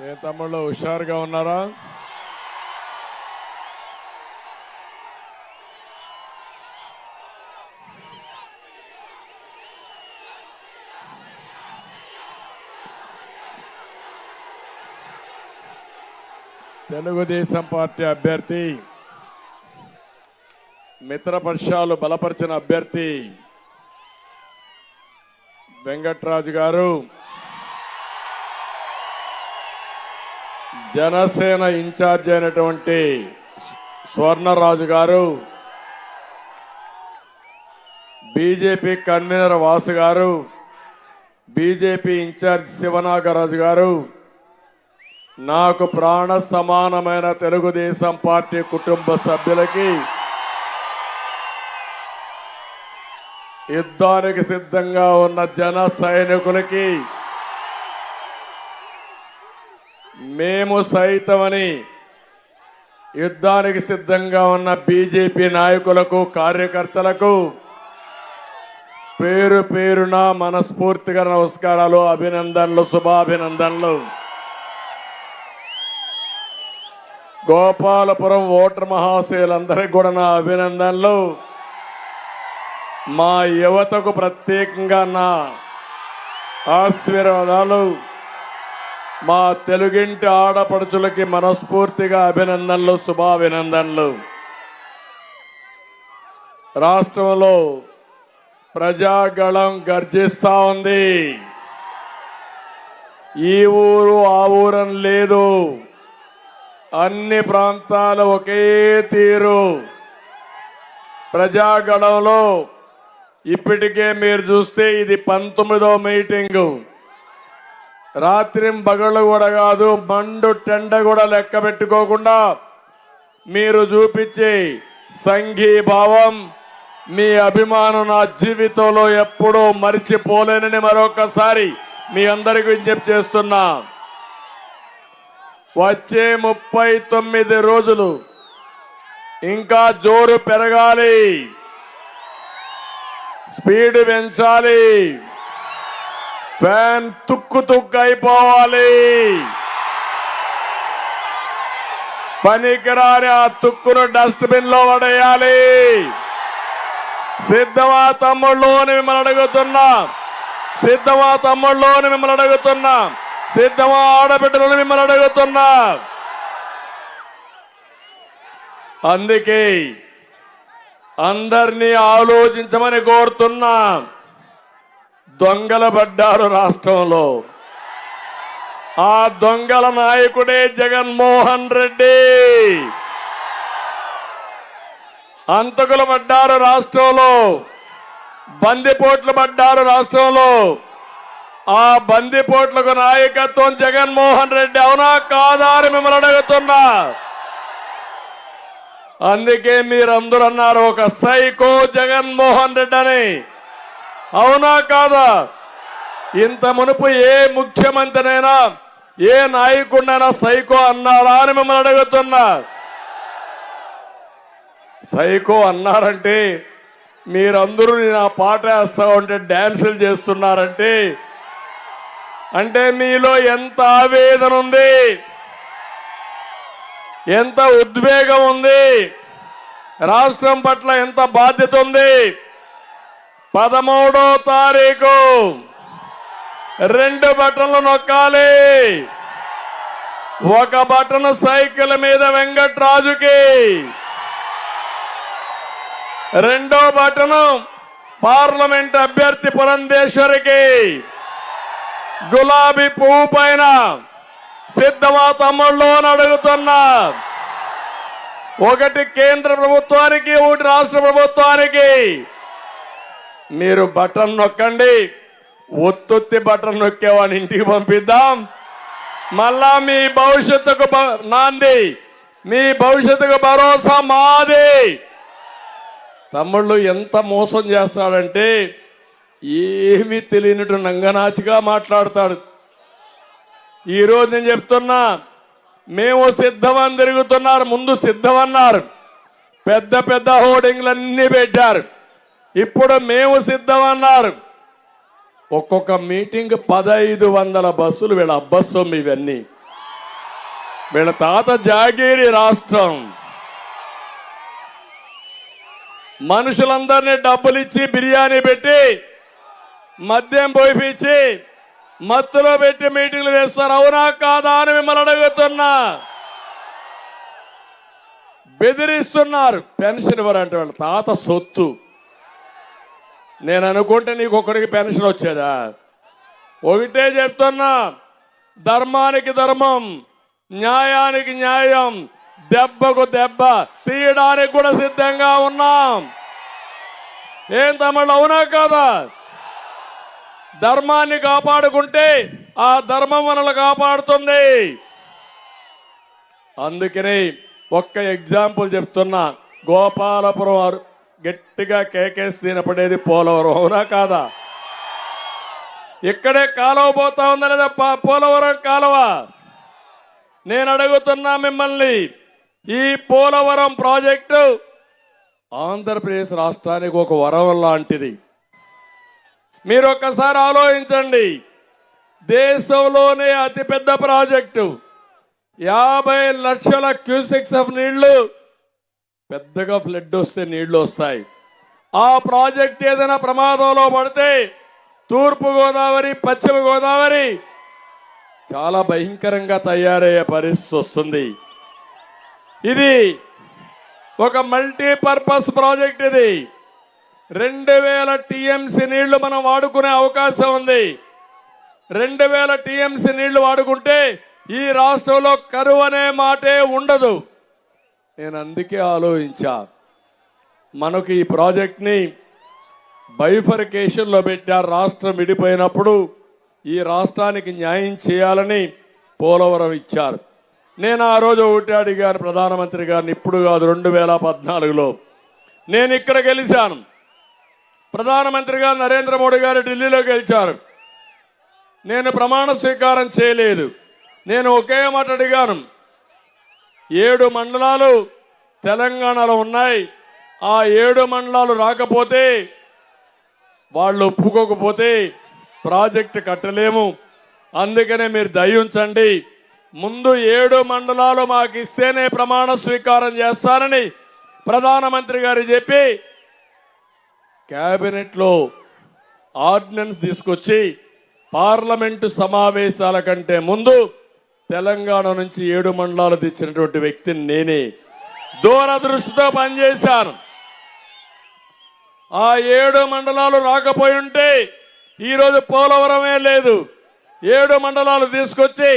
ఏ తమ్ముళ్ళు హుషారుగా ఉన్నారా? తెలుగుదేశం పార్టీ అభ్యర్థి, మిత్రపక్షాలు బలపరిచిన అభ్యర్థి వెంకట్రాజు గారు, జనసేన ఇన్ఛార్జ్ అయినటువంటి స్వర్ణరాజు గారు, బీజేపీ కన్వీనర్ వాసు గారు, బీజేపీ ఇన్ఛార్జ్ శివనాగరాజు గారు, నాకు ప్రాణ సమానమైన తెలుగుదేశం పార్టీ కుటుంబ సభ్యులకి, యుద్ధానికి సిద్ధంగా ఉన్న జన సైనికులకి, మేము సైతమని యుద్ధానికి సిద్ధంగా ఉన్న బీజేపీ నాయకులకు, కార్యకర్తలకు పేరు పేరున మనస్ఫూర్తిగా నమస్కారాలు, అభినందనలు, శుభాభినందనలు. గోపాలపురం ఓటర్ మహాశయులందరికీ కూడా నా అభినందనలు. మా యువతకు ప్రత్యేకంగా నా ఆశీర్వాదాలు. మా తెలుగింటి ఆడపడుచులకి మనస్ఫూర్తిగా అభినందనలు, శుభాభినందనలు. రాష్ట్రంలో ప్రజాగళం గర్జిస్తా ఉంది. ఈ ఊరు ఆ ఊరని లేదు, అన్ని ప్రాంతాలు ఒకే తీరు. ప్రజాగణంలో ఇప్పటికే మీరు చూస్తే ఇది 19వ మీటింగు. రాత్రింబగళ్ళు కూడా కాదు, మండు టెండ కూడా లెక్క పెట్టుకోకుండా మీరు చూపించే సంఘీభావం, మీ అభిమానం నా జీవితంలో ఎప్పుడూ మరిచిపోలేనని మరొకసారి మీ అందరికీ విజ్ఞప్తి చేస్తున్నా. వచ్చే 39 రోజులు ఇంకా జోరు పెరగాలి, స్పీడ్ పెంచాలి, ఫ్యాన్ తుక్కు తుక్కు అయిపోవాలి. పనికిరాని ఆ తుక్కును డస్ట్బిన్ లో పడేయాలి. సిద్ధమా తమ్ముళ్ళు అని మిమ్మల్ని అడుగుతున్నా, సిద్ధమా తమ్ముళ్ళు అని మిమ్మల్ని అడుగుతున్నా, సిద్ధమా ఆడబిడ్డలను మిమ్మల్ని అడుగుతున్నా. అందుకే అందరినీ ఆలోచించమని కోరుతున్నా. దొంగలు పడ్డారు రాష్ట్రంలో. ఆ దొంగల నాయకుడే జగన్మోహన్ రెడ్డి. హంతకులు పడ్డారు రాష్ట్రంలో, బందిపోట్లు పడ్డారు రాష్ట్రంలో. ఆ బందిపోట్లకు నాయకత్వం జగన్మోహన్ రెడ్డి. అవునా కాదా అని మిమ్మల్ని అడుగుతున్నా. అందుకే మీరందరూ అన్నారు ఒక సైకో జగన్మోహన్ రెడ్డి అని. అవునా కాదా? ఇంత మునుపు ఏ ముఖ్యమంత్రినైనా, ఏ నాయకుడినైనా సైకో అన్నారా అని మిమ్మల్ని అడుగుతున్నా. సైకో అన్నారంటే మీరందరూ నా పాట వేస్తా ఉంటే డాన్సులు చేస్తున్నారంటే అంటే మీలో ఎంత ఆవేదన ఉంది, ఎంత ఉద్వేగం ఉంది, రాష్ట్రం పట్ల ఎంత బాధ్యత ఉంది. 13వ తారీఖు 2 బటన్లు నొక్కాలి. ఒక బటన్ సైకిల్ మీద వెంకట్రాజుకి, రెండో బటన్ పార్లమెంట్ అభ్యర్థి పురంధేశ్వరికి. గులాబీ పువ్వు పైన సిద్ధమా తమ్ముళ్ళు అని అడుగుతున్నా. ఒకటి కేంద్ర ప్రభుత్వానికి, ఒకటి రాష్ట్ర ప్రభుత్వానికి. మీరు బటన్ నొక్కండి. ఒత్తుత్తి బటన్ నొక్కేవాడిని ఇంటికి పంపిద్దాం. మళ్ళా మీ భవిష్యత్తుకు నాంది, మీ భవిష్యత్తుకు భరోసా మాది. తమ్ముళ్ళు ఎంత మోసం చేస్తాడంటే ఏమీ తెలియనట్టు నంగనాచిగా మాట్లాడతాడు. ఈరోజు నేను చెప్తున్నా, మేము సిద్ధమని తిరుగుతున్నారు. ముందు సిద్ధమన్నారు, పెద్ద పెద్ద హోర్డింగ్లన్నీ పెట్టారు. ఇప్పుడు మేము సిద్ధమన్నారు. ఒక్కొక్క మీటింగ్ 1500 బస్సులు. వీళ్ళ అబ్బస్సొమ్ము ఇవన్నీ. వీళ్ళ తాత జాగీరి రాష్ట్రం. మనుషులందరినీ డబ్బులు ఇచ్చి బిర్యానీ పెట్టి మద్యం పోయిపించి మత్తులో పెట్టి మీటింగ్లు వేస్తారు. అవునా కాదా అని మిమ్మల్ని అడుగుతున్నా. బెదిరిస్తున్నారు. పెన్షన్ ఇవ్వరంటే వాళ్ళ తాత సొత్తు. నేను అనుకుంటే నీకు ఒక్కడికి పెన్షన్ వచ్చేదా? ఒకటే చెప్తున్నా, ధర్మానికి ధర్మం, న్యాయానికి న్యాయం, దెబ్బకు దెబ్బ తీయడానికి కూడా సిద్ధంగా ఉన్నాం. ఏం తమ్ముళ్ళు, అవునా కాదా? ధర్మాన్ని కాపాడుకుంటే ఆ ధర్మం మనల్ని కాపాడుతుంది. అందుకని ఒక్క ఎగ్జాంపుల్ చెప్తున్నా. గోపాలపురం గట్టిగా కేకేసి తినపడేది పోలవరం, అవునా కాదా? ఇక్కడే కాలువ పోతా ఉందా లేదా? పోలవరం కాలువ. నేను అడుగుతున్నా మిమ్మల్ని, ఈ పోలవరం ప్రాజెక్టు ఆంధ్రప్రదేశ్ రాష్ట్రానికి ఒక వరం లాంటిది. మీరు ఒక్కసారి ఆలోచించండి. దేశంలోనే అతిపెద్ద ప్రాజెక్టు, 50 లక్షల క్యూసెక్స్ ఆఫ్ నీళ్లు. పెద్దగా ఫ్లడ్ వస్తే నీళ్లు వస్తాయి. ఆ ప్రాజెక్ట్ ఏదైనా ప్రమాదంలో పడితే తూర్పు గోదావరి, పశ్చిమ గోదావరి చాలా భయంకరంగా తయారయ్యే పరిస్థితి వస్తుంది. ఇది ఒక మల్టీపర్పస్ ప్రాజెక్ట్. ఇది 2000 టీఎంసీ నీళ్లు మనం వాడుకునే అవకాశం ఉంది. 2000 టీఎంసీ నీళ్లు వాడుకుంటే ఈ రాష్ట్రంలో కరువు అనే మాటే ఉండదు. నేను అందుకే ఆలోచించా, మనకు ఈ ప్రాజెక్ట్ని బైఫర్కేషన్లో పెట్టారు. రాష్ట్రం విడిపోయినప్పుడు ఈ రాష్ట్రానికి న్యాయం చేయాలని పోలవరం ఇచ్చారు. నేను ఆ రోజు ఒకటి అడిగాను ప్రధానమంత్రి గారిని, ఇప్పుడు కాదు 2014లో నేను ఇక్కడ గెలిచాను. ప్రధానమంత్రి గారు నరేంద్ర మోడీ గారు ఢిల్లీలో గెలిచారు. నేను ప్రమాణ స్వీకారం చేయలేదు. నేను ఒకే మాట అడిగాను, 7 మండలాలు తెలంగాణలో ఉన్నాయి. ఆ 7 మండలాలు రాకపోతే, వాళ్ళు ఒప్పుకోకపోతే ప్రాజెక్టు కట్టలేము. అందుకనే మీరు దయ ఉంచండి, ముందు 7 మండలాలు మాకు ఇస్తేనే ప్రమాణ స్వీకారం చేస్తానని ప్రధానమంత్రి గారు చెప్పి కేబినెట్లో ఆర్డినెన్స్ తీసుకొచ్చి పార్లమెంటు సమావేశాల కంటే ముందు తెలంగాణ నుంచి 7 మండలాలు తెచ్చినటువంటి వ్యక్తిని నేనే. దూరదృష్టితో పనిచేశాను. ఆ 7 మండలాలు రాకపోయి ఉంటే ఈరోజు పోలవరమే లేదు. 7 మండలాలు తీసుకొచ్చి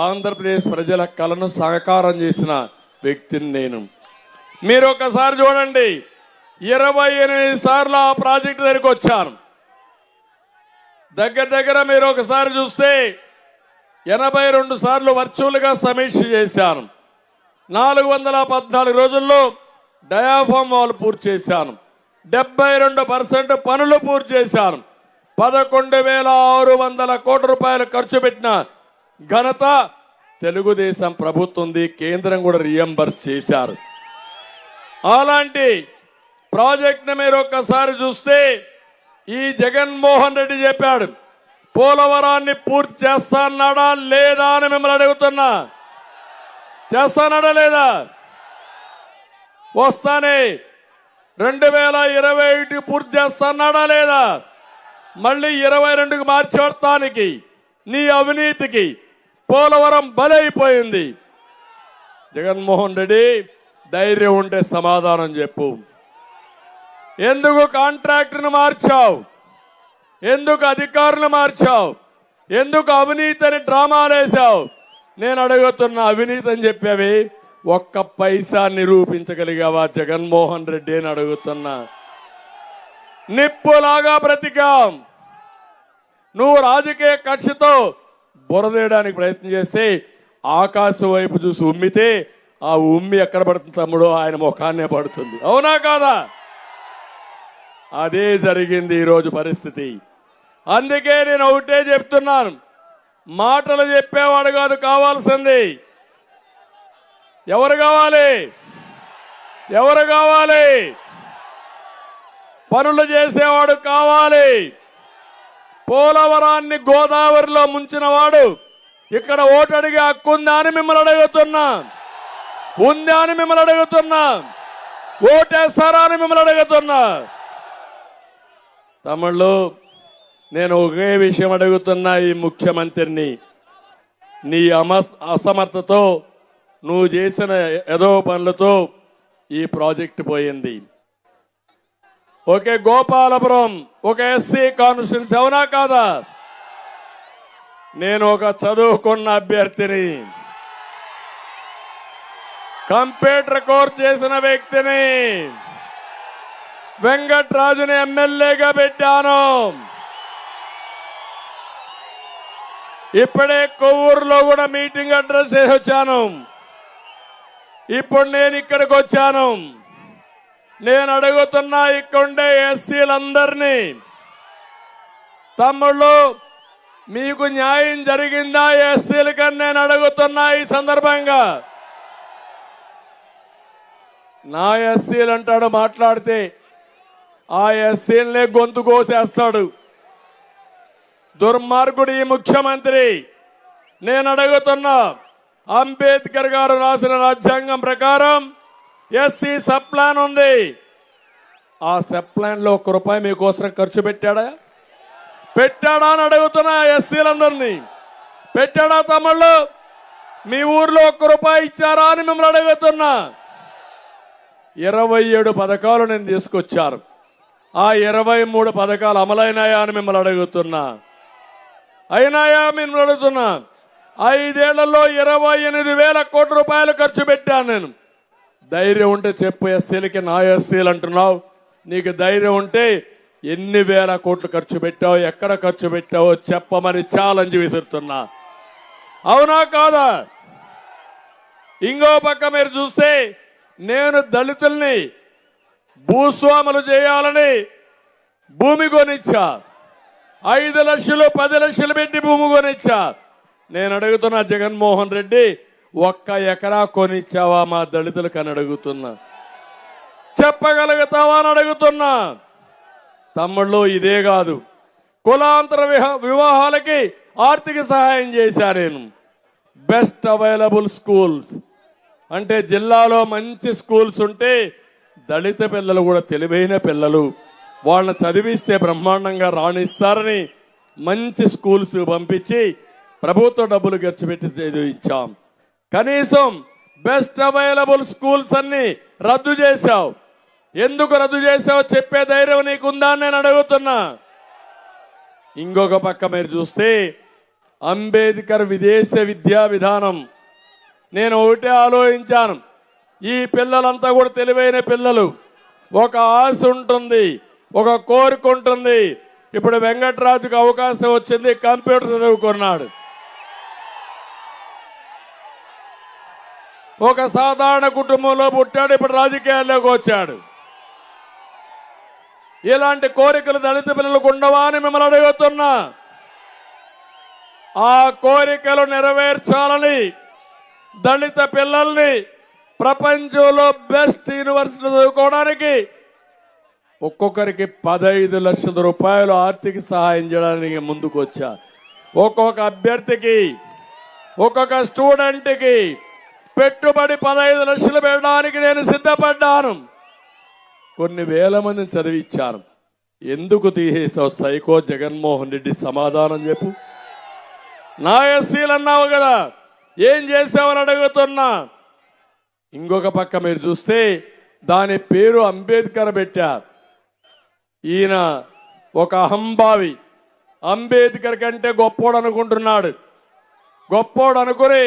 ఆంధ్రప్రదేశ్ ప్రజల కలను సాకారం చేసిన వ్యక్తిని నేను. మీరు ఒకసారి చూడండి, 28 సార్లు ఆ ప్రాజెక్టు దగ్గరికి వచ్చాను. దగ్గర మీరు ఒకసారి చూస్తే 82 సార్లు వర్చువల్ గా సమీక్ష చేశాను. 414 రోజుల్లో డయాఫామ్ వాల్ పూర్తి చేశాను. 72% పనులు పూర్తి చేశాను. 11,600 కోట్ల రూపాయలు ఖర్చు పెట్టిన ఘనత తెలుగుదేశం ప్రభుత్వంది. కేంద్రం కూడా రియంబర్స్ చేశారు. అలాంటి ప్రాజెక్ట్ ని మీరు ఒక్కసారి చూస్తే, ఈ జగన్మోహన్ రెడ్డి చెప్పాడు పోలవరాన్ని పూర్తి చేస్తానడా లేదా అని మిమ్మల్ని అడుగుతున్నా. చేస్తానడా లేదా? వస్తానే 2021 పూర్తి చేస్తానడా లేదా? మళ్ళీ 22కి మార్చేస్తానికి నీ అవినీతికి పోలవరం బలైపోయింది. జగన్మోహన్ రెడ్డి, ధైర్యం ఉంటే సమాధానం చెప్పు. ఎందుకు కాంట్రాక్టర్ను మార్చావు? ఎందుకు అధికారులు మార్చావు? ఎందుకు అవినీతిని డ్రామాలేసావు? నేను అడుగుతున్నా, అవినీతి అని చెప్పేవి ఒక్క పైసా నిరూపించగలిగావా జగన్మోహన్ రెడ్డి అని అడుగుతున్నా. నిప్పులాగా బ్రతికాం. నువ్వు రాజకీయ కక్షతో బురదేయడానికి ప్రయత్నం చేస్తే ఆకాశం వైపు చూసి ఉమ్మితే ఆ ఉమ్మి ఎక్కడ పడుతుంది తమ్ముడు? ఆయన ముఖాన్నే పడుతుంది. అవునా కాదా? అదే జరిగింది ఈరోజు పరిస్థితి. అందుకే నేను ఒకటే చెప్తున్నాను, మాటలు చెప్పేవాడు కాదు కావాల్సింది. ఎవరు కావాలి? ఎవరు కావాలి? పనులు చేసేవాడు కావాలి. పోలవరాన్ని గోదావరిలో ముంచిన వాడు ఇక్కడ ఓటు అడిగే హక్కు ఉందా అని మిమ్మల్ని అడుగుతున్నా. ఉందా అని మిమ్మల్ని అడుగుతున్నా. ఓటేస్తారా అని మిమ్మల్ని అడుగుతున్నా. తమ్ముళ్ళు, నేను ఒకే విషయం అడుగుతున్నా ఈ ముఖ్యమంత్రిని. నీ అసమర్థతో నువ్వు చేసిన ఏదో పనులతో ఈ ప్రాజెక్టు పోయింది. ఒకే గోపాలపురం ఒక ఎస్సీ కాన్స్టిట్యూన్సీ, అవునా కాదా? నేను ఒక చదువుకున్న అభ్యర్థిని, కంప్యూటర్ కోర్స్ చేసిన వ్యక్తిని, వెంకట్రాజుని ఎమ్మెల్యేగా పెట్టాను. ఇప్పుడే కొవ్వూరులో కూడా మీటింగ్ అడ్రస్ చేసి వచ్చాను. ఇప్పుడు నేను ఇక్కడికి వచ్చాను. నేను అడుగుతున్నా ఇక్కడుండే ఎస్సీలందరినీ, తమ్ముళ్ళు మీకు న్యాయం జరిగిందా ఎస్సీలకని నేను అడుగుతున్నా. ఈ సందర్భంగా నా ఎస్సీలు అంటాడు, మాట్లాడితే ఆ ఎస్సీలనే గొంతు కోసేస్తాడు. దుర్మార్గుడు ఈ ముఖ్యమంత్రి. నేను అడుగుతున్నా, అంబేద్కర్ గారు రాసిన రాజ్యాంగం ప్రకారం ఎస్సీ సబ్ ప్లాన్ ఉంది. ఆ సబ్ ప్లాన్ లో ₹1 మీకోసం ఖర్చు పెట్టాడా అని అడుగుతున్నా. ఎస్సీలందరినీ పెట్టాడా? తమ్ముళ్ళు, మీ ఊర్లో ₹1 ఇచ్చారా అని మిమ్మల్ని అడుగుతున్నా. 27 పథకాలు నేను తీసుకొచ్చారు. ఆ 23 పథకాలు అమలైనాయా అని మిమ్మల్ని అడుగుతున్నా. అయినాయా మిమ్మల్ని అడుగుతున్నా. 5 ఏళ్లలో 28,000 కోట్ల రూపాయలు ఖర్చు పెట్టాను నేను. ధైర్యం ఉంటే చెప్పు. ఎస్సీలకి నా ఎస్సీలు అంటున్నావు. నీకు ధైర్యం ఉంటే ఎన్ని వేల కోట్లు ఖర్చు పెట్టావు, ఎక్కడ ఖర్చు పెట్టావో చెప్పమని ఛాలెంజ్ విసురుతున్నా. అవునా కాదా? ఇంకో పక్క మీరు చూస్తే నేను దళితుల్ని భూస్వాములు చేయాలని భూమి కొనిచ్చా. 5 లక్షలు 10 లక్షలు పెట్టి భూమి కొనిచ్చా. నేను అడుగుతున్నా, జగన్మోహన్ రెడ్డి 1 ఎకరా కొనిచ్చావా మా దళితులకు అని అడుగుతున్నా. చెప్పగలుగుతావా అని అడుగుతున్నా. తమ్ముళ్ళు, ఇదే కాదు, కులాంతర వివాహాలకి ఆర్థిక సహాయం చేశా నేను. బెస్ట్ అవైలబుల్ స్కూల్స్ అంటే జిల్లాలో మంచి స్కూల్స్ ఉంటే దళిత పిల్లలు కూడా తెలివైన పిల్లలు, వాళ్ళని చదివిస్తే బ్రహ్మాండంగా రాణిస్తారని మంచి స్కూల్స్ పంపించి ప్రభుత్వ డబ్బులు ఖర్చు పెట్టి చదివించాం. కనీసం బెస్ట్ అవైలబుల్ స్కూల్స్ అన్ని రద్దు చేశావు. ఎందుకు రద్దు చేశావో చెప్పే ధైర్యం నీకుందా అని నేను అడుగుతున్నా. ఇంకొక పక్క మీరు చూస్తే అంబేద్కర్ విదేశ విద్యా విధానం, నేను ఒకటే ఆలోచించాను. ఈ పిల్లలంతా కూడా తెలివైన పిల్లలు, ఒక ఆశ ఉంటుంది, ఒక కోరిక ఉంటుంది. ఇప్పుడు వెంకట్రాజుకు అవకాశం వచ్చింది, కంప్యూటర్ చదువుకున్నాడు. ఒక సాధారణ కుటుంబంలో పుట్టాడు, ఇప్పుడు రాజకీయాల్లోకి వచ్చాడు. ఇలాంటి కోరికలు దళిత పిల్లలకు ఉండవా అని మిమ్మల్ని అడుగుతున్నా. ఆ కోరికలు నెరవేర్చాలని దళిత పిల్లల్ని ప్రపంచంలో బెస్ట్ యూనివర్సిటీ చదువుకోవడానికి ఒక్కొక్కరికి 15 లక్షల రూపాయలు ఆర్థిక సహాయం చేయడానికి ముందుకు వచ్చా. ఒక్కొక్క అభ్యర్థికి, ఒక్కొక్క స్టూడెంట్కి పెట్టుబడి 15 లక్షలు పెట్టడానికి నేను సిద్ధపడ్డాను. కొన్ని వేల మందిని చదివించాను. ఎందుకు తీసేసావు సైకో జగన్మోహన్ రెడ్డి? సమాధానం చెప్పు. నా ఎస్సీలు అన్నావు కదా, ఏం చేసావని అడుగుతున్నా. ఇంకొక పక్క మీరు చూస్తే దాని పేరు అంబేద్కర్ పెట్టారు. ఈయన ఒక అహంభావి, అంబేద్కర్ కంటే గొప్పోడు అనుకుంటున్నాడు. గొప్పోడు అనుకుని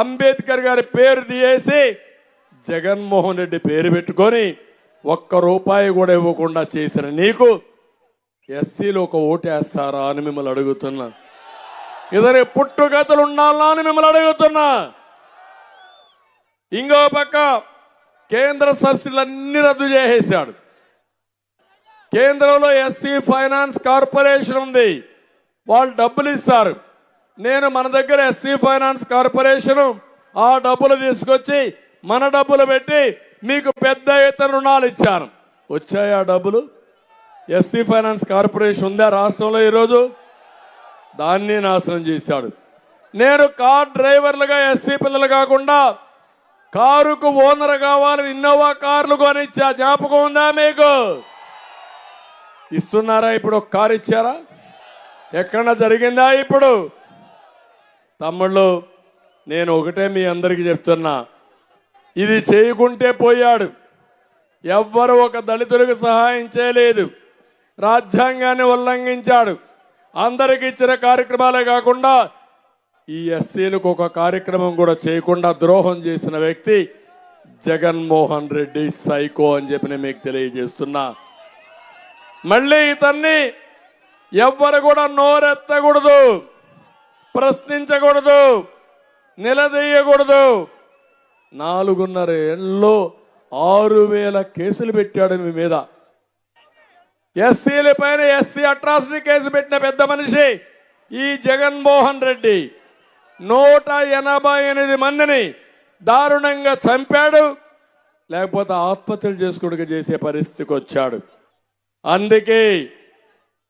అంబేద్కర్ గారి పేరు తీసేసి జగన్మోహన్ రెడ్డి పేరు పెట్టుకొని ₹1 కూడా ఇవ్వకుండా చేసిన నీకు ఎస్సీలు ఒక ఓటేస్తారా అని మిమ్మల్ని అడుగుతున్నా. ఇద్దరి పుట్టుగతులు ఉండాలా అని మిమ్మల్ని అడుగుతున్నా. ఇంకో పక్క కేంద్ర సబ్సిడీలన్నీ రద్దు చేసేశాడు. కేంద్రంలో ఎస్సీ ఫైనాన్స్ కార్పొరేషన్ ఉంది, వాళ్ళు డబ్బులు ఇస్తారు. నేను మన దగ్గర ఎస్సీ ఫైనాన్స్ కార్పొరేషన్ ఆ డబ్బులు తీసుకొచ్చి మన డబ్బులు పెట్టి మీకు పెద్ద ఎత్తున రుణాలు ఇచ్చాను. వచ్చాయి ఆ డబ్బులు? ఎస్సీ ఫైనాన్స్ కార్పొరేషన్ ఉందా రాష్ట్రంలో ఈరోజు? దాన్ని నాశనం చేశాడు. నేను కార్ డ్రైవర్లుగా ఎస్సీ పిల్లలు కాకుండా కారుకు ఓనర్ కావాలని ఇన్నోవా కార్లు కొనిచ్చా. జ్ఞాపకం ఉందా మీకు? ఇస్తున్నారా? ఇప్పుడు ఒక కారు ఇచ్చారా? ఎక్కడన్నా జరిగిందా? ఇప్పుడు తమ్ముళ్ళు, నేను ఒకటే మీ అందరికీ చెప్తున్నా, ఇది చేయకుంటే పోయాడు. ఎవ్వరు ఒక దళితులకు సహాయం చేయలేదు. రాజ్యాంగాన్ని ఉల్లంఘించాడు. అందరికి ఇచ్చిన కార్యక్రమాలే కాకుండా ఈ ఎస్సీలకు ఒక కార్యక్రమం కూడా చేయకుండా ద్రోహం చేసిన వ్యక్తి జగన్మోహన్ రెడ్డి సైకో అని చెప్పి నేను మీకు తెలియజేస్తున్నా. మళ్ళీ ఇతన్ని ఎవ్వరు కూడా నోరెత్తకూడదు, ప్రశ్నించకూడదు, నిలదీయకూడదు. 4.5 ఏళ్ళలో 6,000 కేసులు పెట్టాడు మీ మీద. ఎస్సీల పైన ఎస్సీ అట్రాసిటీ కేసు పెట్టిన పెద్ద మనిషి ఈ జగన్మోహన్ రెడ్డి 188 మందిని దారుణంగా చంపాడు. లేకపోతే ఆత్మహత్యలు చేసుకోవడానికి చేసే పరిస్థితికి వచ్చాడు. అందుకే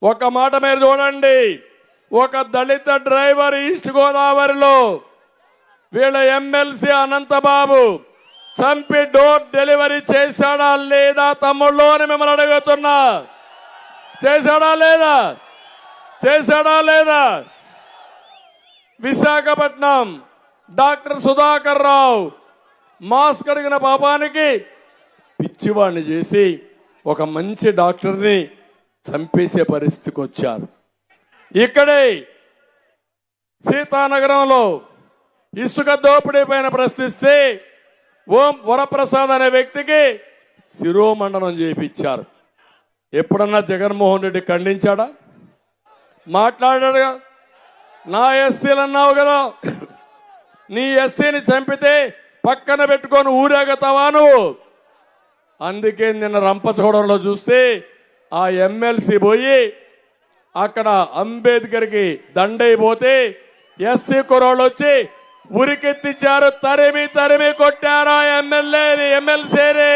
ఒక మాట మీరు చూడండి, ఒక దళిత డ్రైవర్ ఈస్ట్ గోదావరిలో వీళ్ళ ఎమ్మెల్సీ అనంతబాబు చంపి డోర్ డెలివరీ చేశాడా లేదా తమ్ముళ్ళు అని మిమ్మల్ని అడుగుతున్నా. చేశాడా లేదా? చేశాడా లేదా? విశాఖపట్నం డాక్టర్ సుధాకర్ రావు మాస్క్ అడిగిన పాపానికి పిచ్చివాడిని చేసి ఒక మంచి డాక్టర్ని చంపేసే పరిస్థితికి వచ్చారు. ఇక్కడే సీతానగరంలో ఇసుక దోపిడీ పైన ప్రశ్నిస్తే ఓం వరప్రసాద్ అనే వ్యక్తికి శిరోమండనం చేయించారు. ఎప్పుడన్నా జగన్మోహన్ రెడ్డి ఖండించాడా? మాట్లాడాడుగా. నా ఎస్సీలు అన్నావు కదా, నీ ఎస్సీని చంపితే పక్కన పెట్టుకొని ఊరేగుతావా నువ్వు? అందుకే నిన్న రంపచోడవరంలో చూస్తే ఆ ఎమ్మెల్సీ పోయి అక్కడ అంబేద్కర్కి దండైపోతే ఎస్సీ కుర్రోళ్ళు వచ్చి ఉరికెత్తిచ్చారు. తరిమి తరిమి కొట్టారా ఎమ్మెల్యేని, ఎమ్మెల్సీని.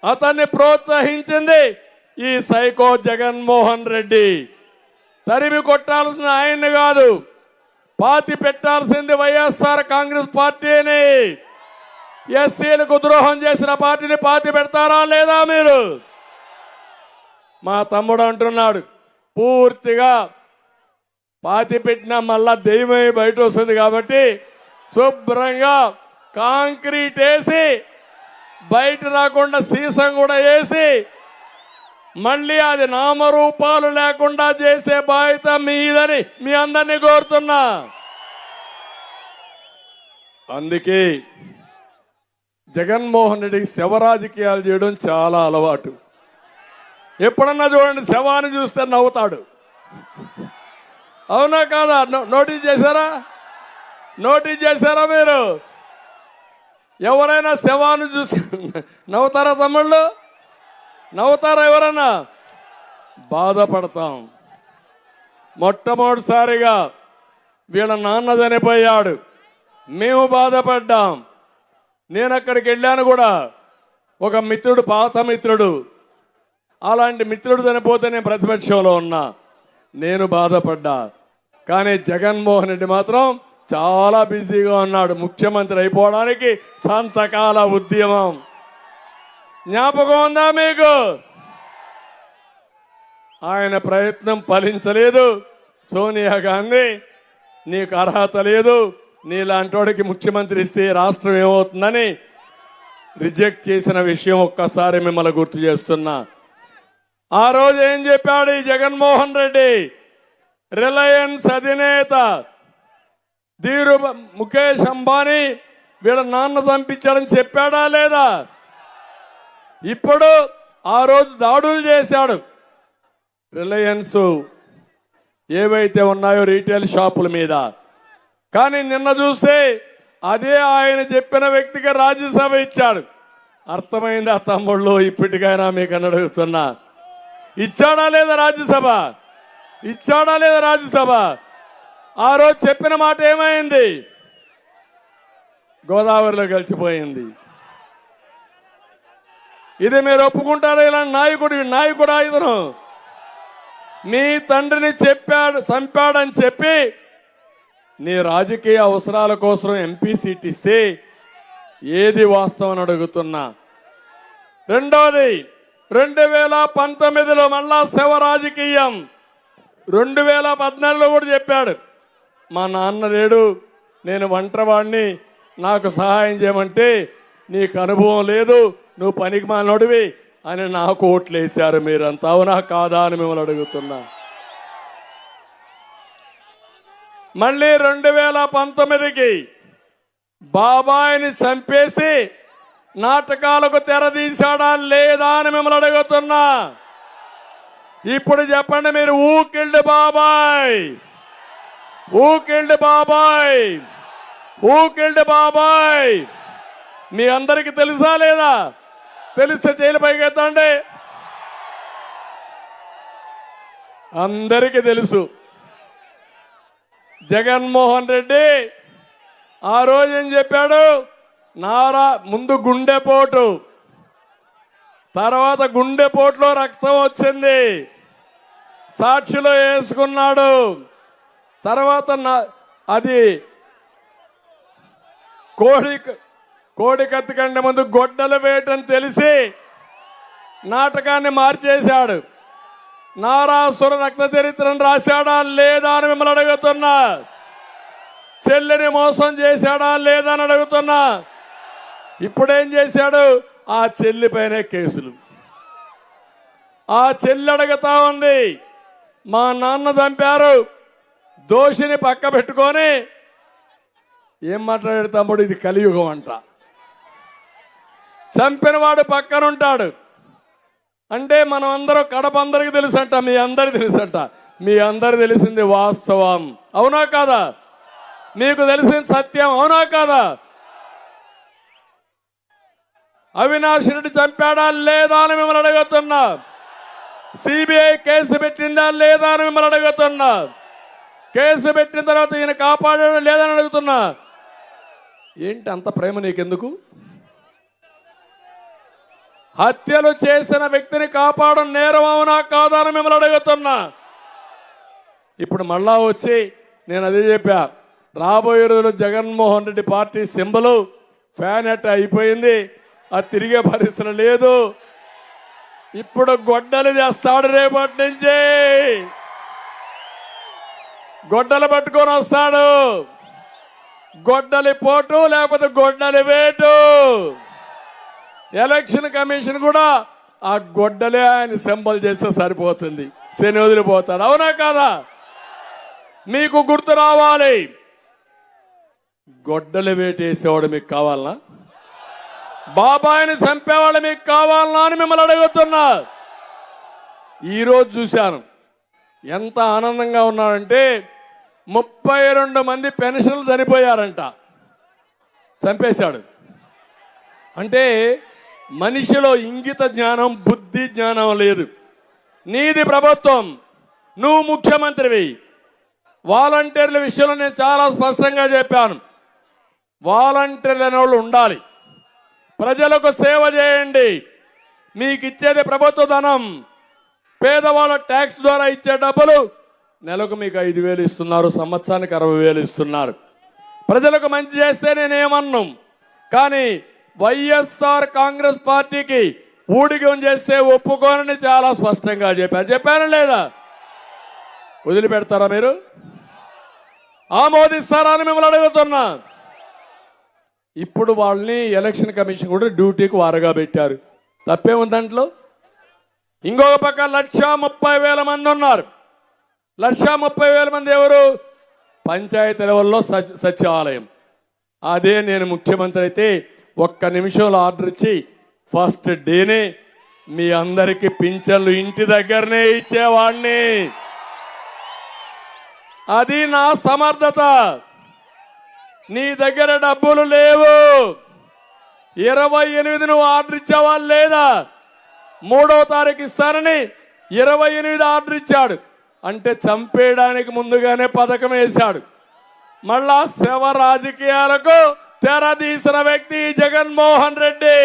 అతన్ని ప్రోత్సహించింది ఈ సైకో జగన్మోహన్ రెడ్డి. తరిమి కొట్టాల్సిన ఆయన్ని కాదు, పాతి పెట్టాల్సింది వైఎస్ఆర్ కాంగ్రెస్ పార్టీని. ఎస్సీలకు ద్రోహం చేసిన పార్టీని పాతి పెడతారా లేదా మీరు? మా తమ్ముడు అంటున్నాడు, పూర్తిగా పాతి పెట్టినా మళ్ళా దెయ్యమై బయట వస్తుంది కాబట్టి శుభ్రంగా కాంక్రీట్ వేసి బయట రాకుండా సీసం కూడా వేసి మళ్ళీ అది నామరూపాలు లేకుండా చేసే బాధ్యత మీదని మీ అందరినీ కోరుతున్నా. అందుకే జగన్మోహన్ రెడ్డికి శవ రాజకీయాలు చేయడం చాలా అలవాటు. ఎప్పుడన్నా చూడండి, శవాన్ని చూస్తే నవ్వుతాడు. అవునా కాదా? నోటీస్ చేశారా? నోటీస్ చేశారా మీరు? ఎవరైనా శవాన్ని చూసి నవ్వుతారా తమ్ముళ్ళు? నవ్వుతారా ఎవరన్నా? బాధపడతాం. మొట్టమొదటిసారిగా వీళ్ళ నాన్న చనిపోయాడు, మేము బాధపడ్డాం. నేను అక్కడికి వెళ్ళాను కూడా. ఒక మిత్రుడు, పాత మిత్రుడు, అలాంటి మిత్రుడు చనిపోతే నేను ప్రతిపక్షంలో ఉన్నా, నేను బాధపడ్డా. కానీ జగన్మోహన్ రెడ్డి మాత్రం చాలా బిజీగా ఉన్నాడు. ముఖ్యమంత్రి అయిపోవడానికి సంతకాల ఉద్యమం జ్ఞాపకం ఉందా మీకు? ఆయన ప్రయత్నం ఫలించలేదు. సోనియా గాంధీ, నీకు అర్హత లేదు, నీలాంటి వాడికి ముఖ్యమంత్రి ఇస్తే రాష్ట్రం ఏమవుతుందని రిజెక్ట్ చేసిన విషయం ఒక్కసారి మిమ్మల్ని గుర్తు చేస్తున్నా. ఆ రోజు ఏం చెప్పాడు ఈ జగన్మోహన్ రెడ్డి? రిలయన్స్ అధినేత ధీరు ముఖేష్ అంబానీ వీళ్ళ నాన్న చంపించాడని చెప్పాడా లేదా? ఇప్పుడు ఆ రోజు దాడులు చేశాడు. రిలయన్స్ ఏవైతే ఉన్నాయో రీటైల్ షాపుల మీద. కానీ నిన్న చూస్తే అదే ఆయన చెప్పిన వ్యక్తికి రాజ్యసభ ఇచ్చాడు. అర్థమైందా తమ్ముళ్ళు? ఇప్పటికైనా మీకు అని అడుగుతున్నా, ఇచ్చాడా లేదా రాజ్యసభ? ఇచ్చాడా లేదా రాజ్యసభ? ఆ రోజు చెప్పిన మాట ఏమైంది? గోదావరిలో కలిసిపోయింది. ఇది మీరు ఒప్పుకుంటారా? ఇలాంటి నాయకుడు ఇతను మీ తండ్రిని చంపాడని చెప్పి నీ రాజకీయ అవసరాల కోసం ఎంపీ సీట్ ఇస్తే ఏది వాస్తవం అని అడుగుతున్నా. రెండోది, 2019లో మళ్ళా శవ రాజకీయం. 2014లో కూడా చెప్పాడు, మా నాన్న లేడు, నేను ఒంటరివాడిని, నాకు సహాయం చేయమంటే నీకు అనుభవం లేదు, నువ్వు పనికి మాలినోడివి అని నాకు ఓట్లు వేశారు మీరంతా. అవునా కాదా అని మిమ్మల్ని అడుగుతున్నా. మళ్ళీ 2019కి బాబాయిని చంపేసి నాటకాలకు తెరదీశాడా లేదా అని మిమ్మల్ని అడుగుతున్నా. ఇప్పుడు చెప్పండి మీరు, ఊ కిల్డ్ బాబాయ్, ఊ కిల్డ్ బాబాయ్, ఊ కిల్డ్ బాబాయ్. మీ అందరికి తెలుసా లేదా? తెలిస్తే జైలు పైకెత్తండి. అందరికీ తెలుసు. జగన్మోహన్ రెడ్డి ఆ రోజు ఏం చెప్పాడు? ముందు గుండెపోటు, తర్వాత గుండెపోటులో రక్తం వచ్చింది, సాక్షిలో వేసుకున్నాడు. తర్వాత అది కోడి కత్తి కంటే ముందు గొడ్డల వేయటని తెలిసి నాటకాన్ని మార్చేశాడు. నారాసుర రక్త చరిత్రను రాశాడా లేదా అని మిమ్మల్ని అడుగుతున్నా. చెల్లిని మోసం చేశాడా లేదా అని అడుగుతున్నా. ఇప్పుడేం చేశాడు? ఆ చెల్లిపైనే కేసులు. ఆ చెల్లి అడుగుతా ఉంది, మా నాన్న చంపారు, దోషిని పక్క పెట్టుకొని ఏం మాట్లాడాడు తమ్ముడు? ఇది కలియుగం అంట. చంపిన వాడు పక్కనుంటాడు అంటే మనం అందరూ కడప అందరికి తెలుసంట, మీ అందరికి తెలుసంట. మీ అందరు తెలిసింది వాస్తవం, అవునా కాదా? మీకు తెలిసింది సత్యం, అవునా కాదా? అవినాష్ రెడ్డి చంపాడా లేదా అని మిమ్మల్ని అడుగుతున్నా. సిబిఐ కేసు పెట్టిందా లేదా అని మిమ్మల్ని అడుగుతున్నా. కేసు పెట్టిన తర్వాత ఈయన కాపాడాడా లేదని అడుగుతున్నా. ఏంటి అంత ప్రేమ నీకెందుకు? హత్యలు చేసిన వ్యక్తిని కాపాడడం నేరం, అవునా కాదా అని మిమ్మల్ని అడుగుతున్నా. ఇప్పుడు మళ్ళా వచ్చి నేను అదే చెప్పా, రాబోయే రోజుల్లో Jaganmohan Reddy party symbol fan at అయిపోయింది, అది తిరిగే పరిస్థితి లేదు. ఇప్పుడు గొడ్డలు చేస్తాడు, రేపటి నుంచి గొడ్డలు పట్టుకొని వస్తాడు. గొడ్డలి పోటు లేకపోతే గొడ్డలి వేటు. ఎలక్షన్ కమిషన్ కూడా ఆ గొడ్డలే ఆయన సింబల్ చేస్తే సరిపోతుంది, శని వదిలిపోతాడు, అవునా కాదా? మీకు గుర్తు రావాలి, గొడ్డలి వేటేసేవాడు మీకు కావాలనా? బాబాయిని చంపేవాళ్ళు మీకు కావాలనా అని మిమ్మల్ని అడుగుతున్నా. ఈరోజు చూశాను ఎంత ఆనందంగా ఉన్నారంటే, 32 మంది పెన్షన్లు చనిపోయారంట, చంపేశాడు. అంటే మనిషిలో ఇంగిత జ్ఞానం, బుద్ధి జ్ఞానం లేదు. నీది ప్రభుత్వం, నువ్వు ముఖ్యమంత్రివి. వాలంటీర్ల విషయంలో నేను చాలా స్పష్టంగా చెప్పాను, వాలంటీర్లు అనే వాళ్ళు ఉండాలి, ప్రజలకు సేవ చేయండి. మీకు ఇచ్చేది ప్రభుత్వ ధనం, పేదవాళ్ళ ట్యాక్స్ ద్వారా ఇచ్చే డబ్బులు నెలకు మీకు 5,000 ఇస్తున్నారు, సంవత్సరానికి 60,000 ఇస్తున్నారు. ప్రజలకు మంచి చేస్తే నేనేమన్నాం, కానీ వైఎస్ఆర్ కాంగ్రెస్ పార్టీకి ఊడిగం చేస్తే ఒప్పుకోనని చాలా స్పష్టంగా చెప్పాను లేదా? వదిలిపెడతారా మీరు? ఆమోదిస్తారా అని మిమ్మల్ని అడుగుతున్నా. ఇప్పుడు వాళ్ళని ఎలక్షన్ కమిషన్ కూడా డ్యూటీకి వారగా పెట్టారు, తప్పేముంది దాంట్లో? ఇంకొక పక్క 1,30,000 మంది ఉన్నారు. 1,30,000 మంది ఎవరు? పంచాయతీ లెవెల్లో సచివాలయం. అదే నేను ముఖ్యమంత్రి అయితే ఒక్క నిమిషంలో ఆర్డర్ ఇచ్చి ఫస్ట్ డేనే మీ అందరికి పింఛన్లు ఇంటి దగ్గరనే ఇచ్చేవాడిని. అది నా సమర్థత. నీ దగ్గర డబ్బులు లేవు, 28 నువ్వు ఆర్డర్ ఇచ్చావా లేదా? 3వ తారీఖు ఇస్తానని 28 ఆర్డర్ ఇచ్చాడు. అంటే చంపేయడానికి ముందుగానే పథకం వేశాడు. మళ్ళా శవ రాజకీయాలకు తెరదీసిన వ్యక్తి జగన్మోహన్ రెడ్డి.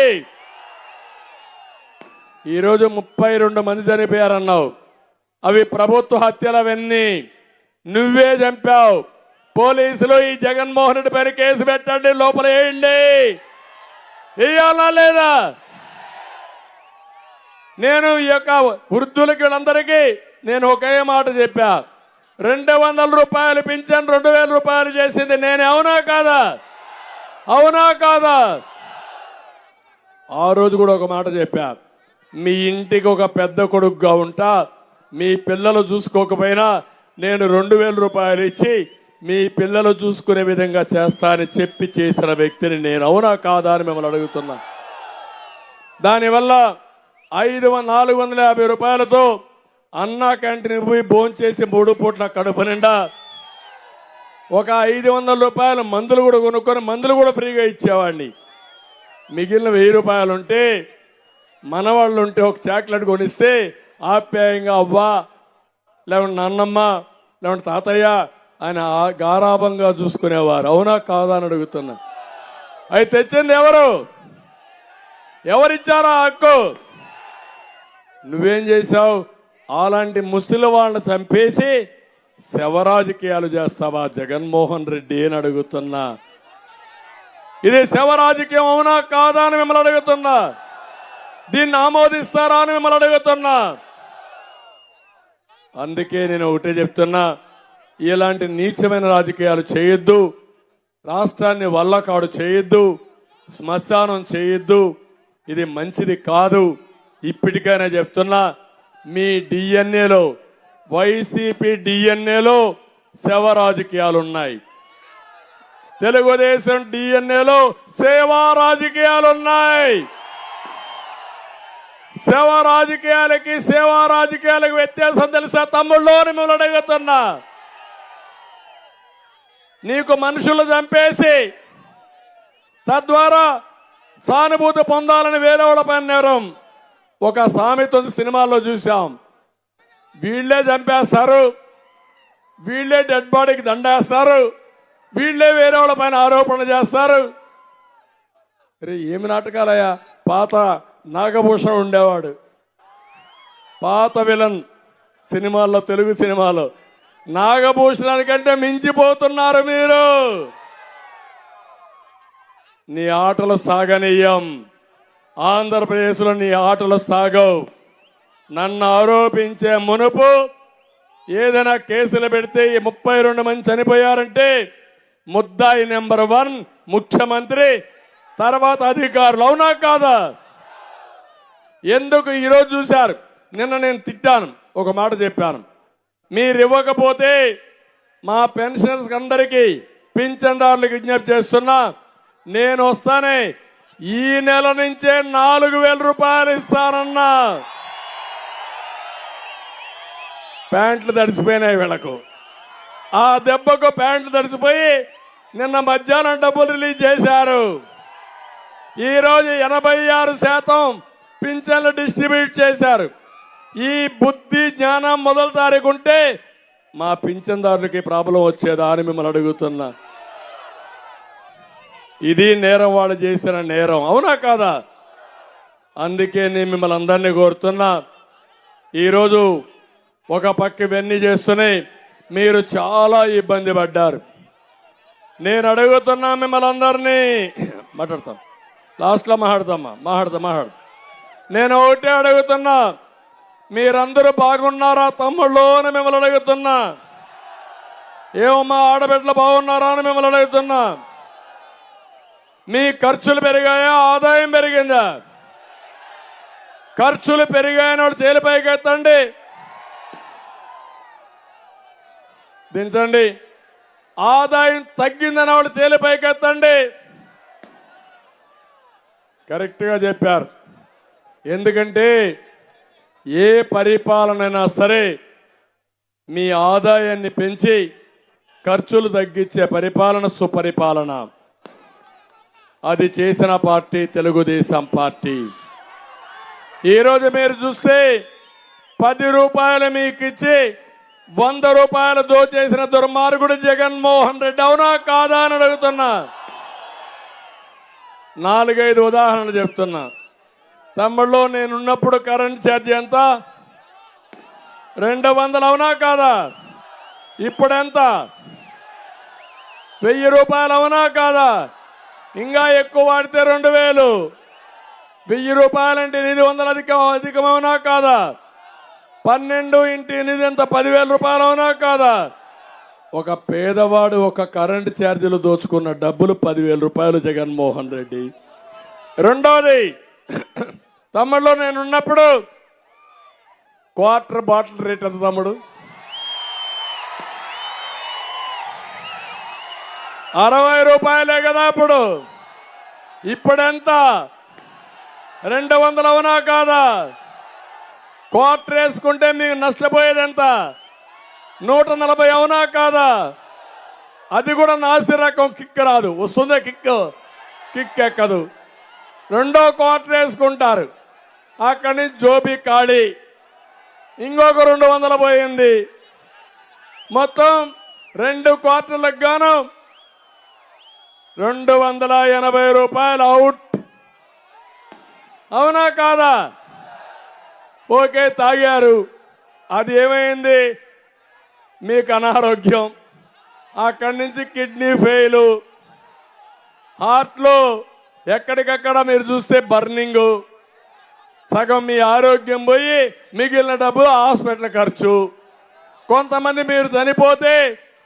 ఈరోజు 32 మంది చనిపోయారన్నావు. అవి ప్రభుత్వ హత్యలవన్నీ. నువ్వే చంపావు. పోలీసులు ఈ జగన్మోహన్ రెడ్డి పైన కేసు పెట్టండి, లోపల వేయండి. వేయాలా లేదా? నేను ఈ యొక్క వృద్ధులకి వీళ్ళందరికీ నేను ఒకే మాట చెప్పా. 200 రూపాయలు పింఛన్ 2000 రూపాయలు చేసింది నేను. అవునా కాదా? అవునా కాదా? ఆ రోజు కూడా ఒక మాట చెప్పా. మీ ఇంటికి ఒక పెద్ద కొడుకుగా ఉంటా, మీ పిల్లలు చూసుకోకపోయినా నేను 2000 రూపాయలు ఇచ్చి మీ పిల్లలు చూసుకునే విధంగా చేస్తా అని చెప్పి చేసిన వ్యక్తిని నేను. అవునా కాదా అని మిమ్మల్ని అడుగుతున్నా. దానివల్ల 450 రూపాయలతో అన్నా క్యాంటీన్ పోయి భోంచేసి 3 పూట్ల కడుపు నిండా ఒక 500 రూపాయలు మందులు కూడా కొనుక్కొని మందులు కూడా ఫ్రీగా ఇచ్చేవాడిని. మిగిలిన 1000 రూపాయలు ఉంటే మనవాళ్ళు ఉంటే ఒక చాక్లెట్ కొనిస్తే ఆప్యాయంగా అవ్వా, లేకుంటే నాన్నమ్మ, లేకుంటే తాతయ్య ఆయన గారాభంగా చూసుకునేవారు. అవునా కాదా అని అడుగుతున్నా. అవి తెచ్చింది ఎవరు? ఎవరిచ్చారా హక్కు? నువ్వేం చేశావు? అలాంటి ముసలి వాళ్ళని చంపేసి శవ రాజకీయాలు చేస్తావా జగన్మోహన్ రెడ్డి అని అడుగుతున్నా. ఇది శవ రాజకీయం అవునా కాదా అని మిమ్మల్ని అడుగుతున్నా. దీన్ని ఆమోదిస్తారా అని మిమ్మల్ని అడుగుతున్నా. అందుకే నేను ఒకటే చెప్తున్నా, ఇలాంటి నీచమైన రాజకీయాలు చేయొద్దు. రాష్ట్రాన్ని వల్లకాడు చేయొద్దు, శ్మశానం చేయొద్దు. ఇది మంచిది కాదు. ఇప్పటికైనా చెప్తున్నా, మీ డిఎన్ఏలో, వైసీపీ డిఎన్ఏలో శవ రాజకీయాలు ఉన్నాయి. తెలుగుదేశం డిఎన్ఏలో సేవా రాజకీయాలు ఉన్నాయి. సేవా రాజకీయాలకు వ్యత్యాసం తెలుసా తమ్ముళ్ళు అని మిమ్మల్ని అడుగుతున్నా. నీకు మనుషులు చంపేసి తద్వారా సానుభూతి పొందాలని వేరే వాళ్ళ పైన నేరం. ఒక సామెత సినిమాల్లో చూసాం. వీళ్లే చంపేస్తారు, వీళ్లే డెడ్ బాడీకి దండేస్తారు, వీళ్లే వేరే వాళ్ళ పైన ఆరోపణలు చేస్తారు. ఏమి నాటకాలయ్యా? పాత నాగభూషణ్ ఉండేవాడు, పాత విలన్ సినిమాల్లో, తెలుగు సినిమాలో. నాగభూషణానికంటే మించిపోతున్నారు మీరు. నీ ఆటలు సాగనీయం. ఆంధ్రప్రదేశ్లో నీ ఆటలు సాగవు. నన్ను ఆరోపించే మునుపు ఏదైనా కేసులు పెడితే ఈ 32 మంది చనిపోయారంటే ముద్దాయి నెంబర్ 1 ముఖ్యమంత్రి, తర్వాత అధికారులు. అవునా కాదా? ఎందుకు ఈరోజు చూశారు? నిన్న నేను తిట్టాను, ఒక మాట చెప్పాను. మీరు ఇవ్వకపోతే మా పెన్షనర్స్ అందరికీ, పింఛన్దారులకు విజ్ఞప్తి చేస్తున్నా, నేను వస్తానే ఈ నెల నుంచే 4000 రూపాయలు ఇస్తానన్నా. ప్యాంట్లు తడిసిపోయినాయి వీళ్ళకు. ఆ దెబ్బకు ప్యాంట్లు తడిసిపోయి నిన్న మధ్యాహ్నం డబ్బులు రిలీజ్ చేశారు. ఈరోజు 86% పింఛన్లు డిస్ట్రిబ్యూట్ చేశారు. ఈ బుద్ధి జ్ఞానం మొదటి తారీఖు ఉంటే మా పింఛన్దారులకి ప్రాబ్లం వచ్చేదా అని మిమ్మల్ని అడుగుతున్నా. ఇది నేరం, వాళ్ళు చేసిన నేరం. అవునా కాదా? అందుకే నేను మిమ్మల్ని అందరినీ కోరుతున్నా. ఈరోజు ఒక పక్క ఇవన్నీ చేస్తున్నాయి, మీరు చాలా ఇబ్బంది పడ్డారు. నేను అడుగుతున్నా మిమ్మల్ని అందరినీ. మాట్లాడతాం, లాస్ట్లో మాట్లాడతా. నేను ఒకటే అడుగుతున్నా, మీరందరూ బాగున్నారా తమ్ముళ్ళు అని మిమ్మల్ని అడుగుతున్నా. ఏమమ్మా ఆడబిడ్డలు బాగున్నారా అని మిమ్మల్ని అడుగుతున్నా. మీ ఖర్చులు పెరిగాయా, ఆదాయం పెరిగిందా? ఖర్చులు పెరిగాయని వాడు చేలిపైకి ఎత్తండి, దించండి. ఆదాయం తగ్గిందని వాడు చేలిపైకి ఎత్తండి. కరెక్ట్గా చెప్పారు. ఎందుకంటే ఏ పరిపాలనైనా సరే మీ ఆదాయాన్ని పెంచి ఖర్చులు తగ్గించే పరిపాలన సుపరిపాలన. అది చేసిన పార్టీ తెలుగుదేశం పార్టీ. ఈరోజు మీరు చూస్తే 10 రూపాయలు మీకు ఇచ్చి 100 రూపాయలు దోచేసిన దుర్మార్గుడు జగన్మోహన్ రెడ్డి. అవునా కాదా అని అడుగుతున్నా. 4-5 ఉదాహరణలు చెప్తున్నా. తమ్ముళ్ళు, నేనున్నప్పుడు కరెంట్ ఛార్జీ ఎంత? 200 అవునా కాదా? ఇప్పుడెంత? 1000 రూపాయలు అవునా కాదా? ఇంకా ఎక్కువ వాడితే 2000. 1000 రూపాయలంటే 800 అధికమవునా కాదా? 12 ఇంటి 8 ఎంత? 10,000 రూపాయలు అవునా కాదా? ఒక పేదవాడు ఒక కరెంటు ఛార్జీలు దోచుకున్న డబ్బులు 10,000 రూపాయలు జగన్మోహన్ రెడ్డి. రెండోది, తమ్ముళ్ళు నేనున్నప్పుడు క్వార్టర్ బాటిల్ రేట్ ఎంత తమ్ముడు? 60 రూపాయలే కదా అప్పుడు. ఇప్పుడెంత? 200 అవునా కాదా? క్వార్టర్ వేసుకుంటే మీకు నష్టపోయేది ఎంత? 140 అవునా కాదా? అది కూడా నాసి రకం కిక్ రాదు. వస్తుందే కిక్ ఎక్కదు. రెండో క్వార్టర్ వేసుకుంటారు, అక్కడి నుంచి జోబీ ఖాళీ. ఇంకొక 200 పోయింది. మొత్తం 2 క్వార్టర్లకు గాను 280 రూపాయలు అవుట్. అవునా కాదా? ఓకే, తాగారు. అది ఏమైంది? మీకు అనారోగ్యం, అక్కడి నుంచి కిడ్నీ ఫెయిల్, హార్ట్లో ఎక్కడికక్కడ మీరు చూస్తే బర్నింగ్, సగం మీ ఆరోగ్యం పోయి మిగిలిన డబ్బులు హాస్పిటల్ ఖర్చు. కొంతమంది మీరు చనిపోతే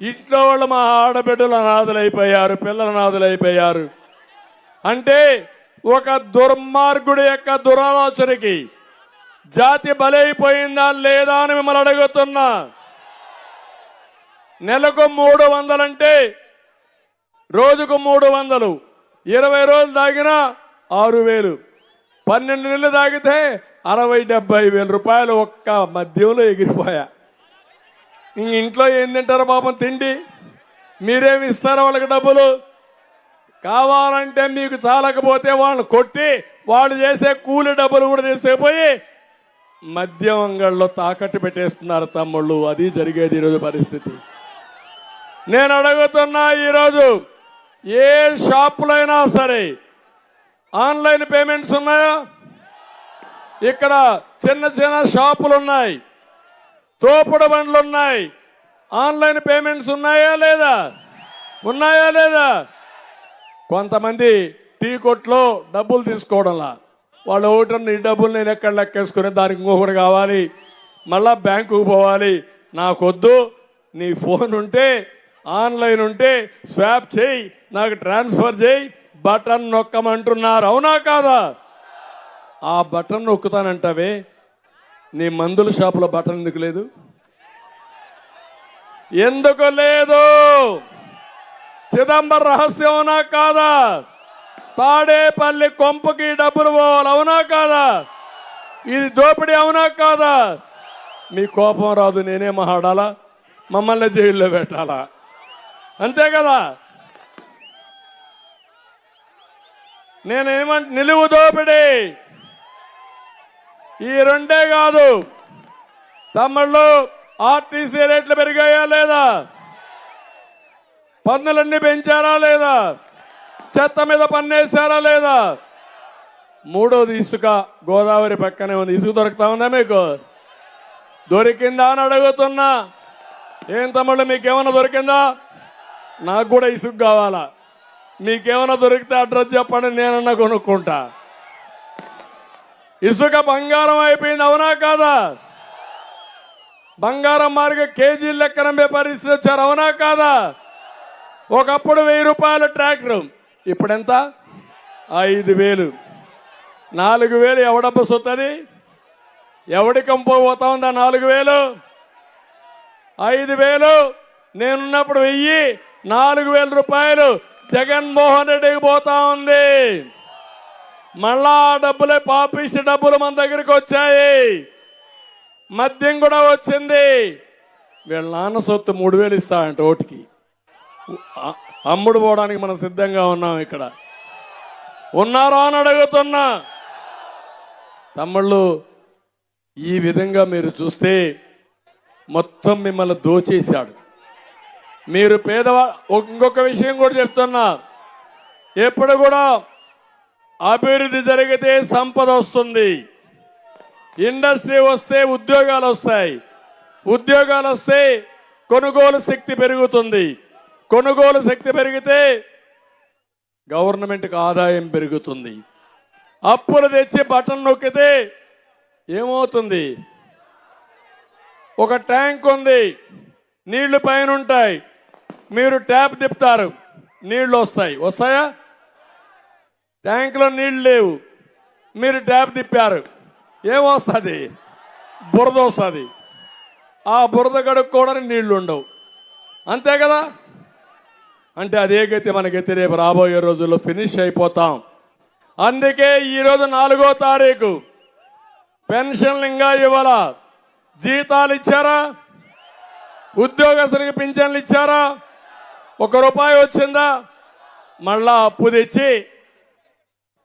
ఇంట్లో వాళ్ళు మా ఆడబిడ్డలు అనాథలైపోయారు, పిల్లలు అనాథలైపోయారు. అంటే ఒక దుర్మార్గుడి యొక్క దురాలోచనకి జాతి బలైపోయిందా లేదా అని మిమ్మల్ని అడుగుతున్నా. నెలకు 300 అంటే రోజుకు 300, 20 రోజులు తాగినా 6,000, 12 నెలలు తాగితే 60-70 వేల రూపాయలు ఒక్క మద్యంలో ఎగిరిపోయా. ఇంట్లో ఏం తింటారు పాపం? తిండి. మీరేమి ఇస్తారో వాళ్ళకి డబ్బులు? కావాలంటే మీకు చాలకపోతే వాళ్ళని కొట్టి వాళ్ళు చేసే కూలి డబ్బులు కూడా తీసుకుపోయి మద్యం అంగళ్ళలో తాకట్టు పెట్టేస్తున్నారు తమ్ముళ్ళు. అది జరిగేది ఈరోజు పరిస్థితి. నేను అడుగుతున్నా, ఈరోజు ఏ షాపులైనా సరే ఆన్లైన్ పేమెంట్స్ ఉన్నాయా? ఇక్కడ చిన్న చిన్న షాపులు ఉన్నాయి, తోపుడు బండ్లు ఉన్నాయి, ఆన్లైన్ పేమెంట్స్ ఉన్నాయా లేదా? ఉన్నాయా లేదా? కొంతమంది టీ కొట్లో డబ్బులు తీసుకోవడంలా, వాళ్ళు ఒకటి ఈ డబ్బులు నేను ఎక్కడ లెక్కేసుకుని దానికి ఇంకొకటి కావాలి, మళ్ళా బ్యాంకుకు పోవాలి. నాకొద్దు, నీ ఫోన్ ఉంటే ఆన్లైన్ ఉంటే స్వాప్ చేయి, నాకు ట్రాన్స్ఫర్ చేయి, బటన్ నొక్కమంటున్నారు. అవునా కాదా? ఆ బటన్ నొక్కుతానంటావే, నీ మందుల షాపులో బటన్ ఎందుకు లేదు? ఎందుకు లేదు? చిదంబరం రహస్యం అవునా కాదా? తాడేపల్లి కొంపకి డబ్బులు పోవాలి. అవునా కాదా? ఇది దోపిడీ. అవునా కాదా? మీ కోపం రాదు, నేనే మాట్లాడాలా? మమ్మల్ని జైల్లో పెట్టాలా? అంతే కదా? నిలువు దోపిడీ ఈ రెండే కాదు తమ్ముళ్ళు. ఆర్టీసీ రేట్లు పెరిగాయా లేదా? పన్నులన్నీ పెంచారా లేదా? చెత్త మీద పన్నేసారా లేదా? మూడోది ఇసుక. గోదావరి పక్కనే ఉంది, ఇసుక దొరుకుతా ఉందా మీకు? దొరికిందా అని అడుగుతున్నా. ఏం తమ్ముళ్ళు, మీకేమన్నా దొరికిందా? నాకు కూడా ఇసుక కావాలా. మీకేమన్నా దొరికితే అడ్రస్ చెప్పండి, నేనన్నా కొనుక్కుంటా. ఇసుక బంగారం అయిపోయింది. అవునా కాదా? బంగారం మార్గ కేజీ లెక్కన పరిస్థితి వచ్చారు. అవునా కాదా? ఒకప్పుడు 1000 రూపాయలు ట్రాక్టర్, ఇప్పుడెంత? 5,000. 4,000 ఎవడబ్బ సొత్తది? ఎవడి కంపో పోతా ఉందా 4,000? 5,000 నేనున్నప్పుడు 1000, 4,000 రూపాయలు జగన్మోహన్ రెడ్డికి పోతా ఉంది. మళ్ళా డబ్బులే పాపిష్టి డబ్బులు మన దగ్గరికి వచ్చాయి. మద్యం కూడా వచ్చింది. వీళ్ళ నాన్న సొత్తు 3,000 ఇస్తాడంట ఓటుకి. అమ్ముడు పోవడానికి మనం సిద్ధంగా ఉన్నాం. ఇక్కడ ఉన్నారా అని అడుగుతున్నా. తమ్ముళ్ళు, ఈ విధంగా మీరు చూస్తే మొత్తం మిమ్మల్ని దోచేశాడు. మీరు ఇంకొక విషయం కూడా చెప్తున్నా, ఎప్పుడు కూడా అభివృద్ధి జరిగితే సంపద వస్తుంది, ఇండస్ట్రీ వస్తే ఉద్యోగాలు వస్తాయి. ఉద్యోగాలు వస్తే కొనుగోలు శక్తి పెరుగుతుంది. కొనుగోలు శక్తి పెరిగితే గవర్నమెంట్కి ఆదాయం పెరుగుతుంది. అప్పులు తెచ్చి బటన్ నొక్కితే ఏమవుతుంది? ఒక ట్యాంక్ ఉంది, నీళ్లు పైన ఉంటాయి, మీరు ట్యాప్ తిప్పుతారు, నీళ్లు వస్తాయి. వస్తాయా? ట్యాంకులో నీళ్లు లేవు, మీరు ట్యాప్ తిప్పారు, ఏమొస్తుంది? బురద వస్తుంది. ఆ బురద కడుక్కోవడానికి నీళ్లు ఉండవు. అంతే కదా? అంటే అదే గతి మనకైతే రేపు రాబోయే రోజుల్లో ఫినిష్ అయిపోతాం. అందుకే ఈరోజు 4వ తారీఖు పెన్షన్లు ఇంకా ఇవ్వాలా? జీతాలు ఇచ్చారా? ఉద్యోగస్తులకు పింఛన్లు ఇచ్చారా? ₹1 వచ్చిందా? మళ్ళా అప్పు తెచ్చి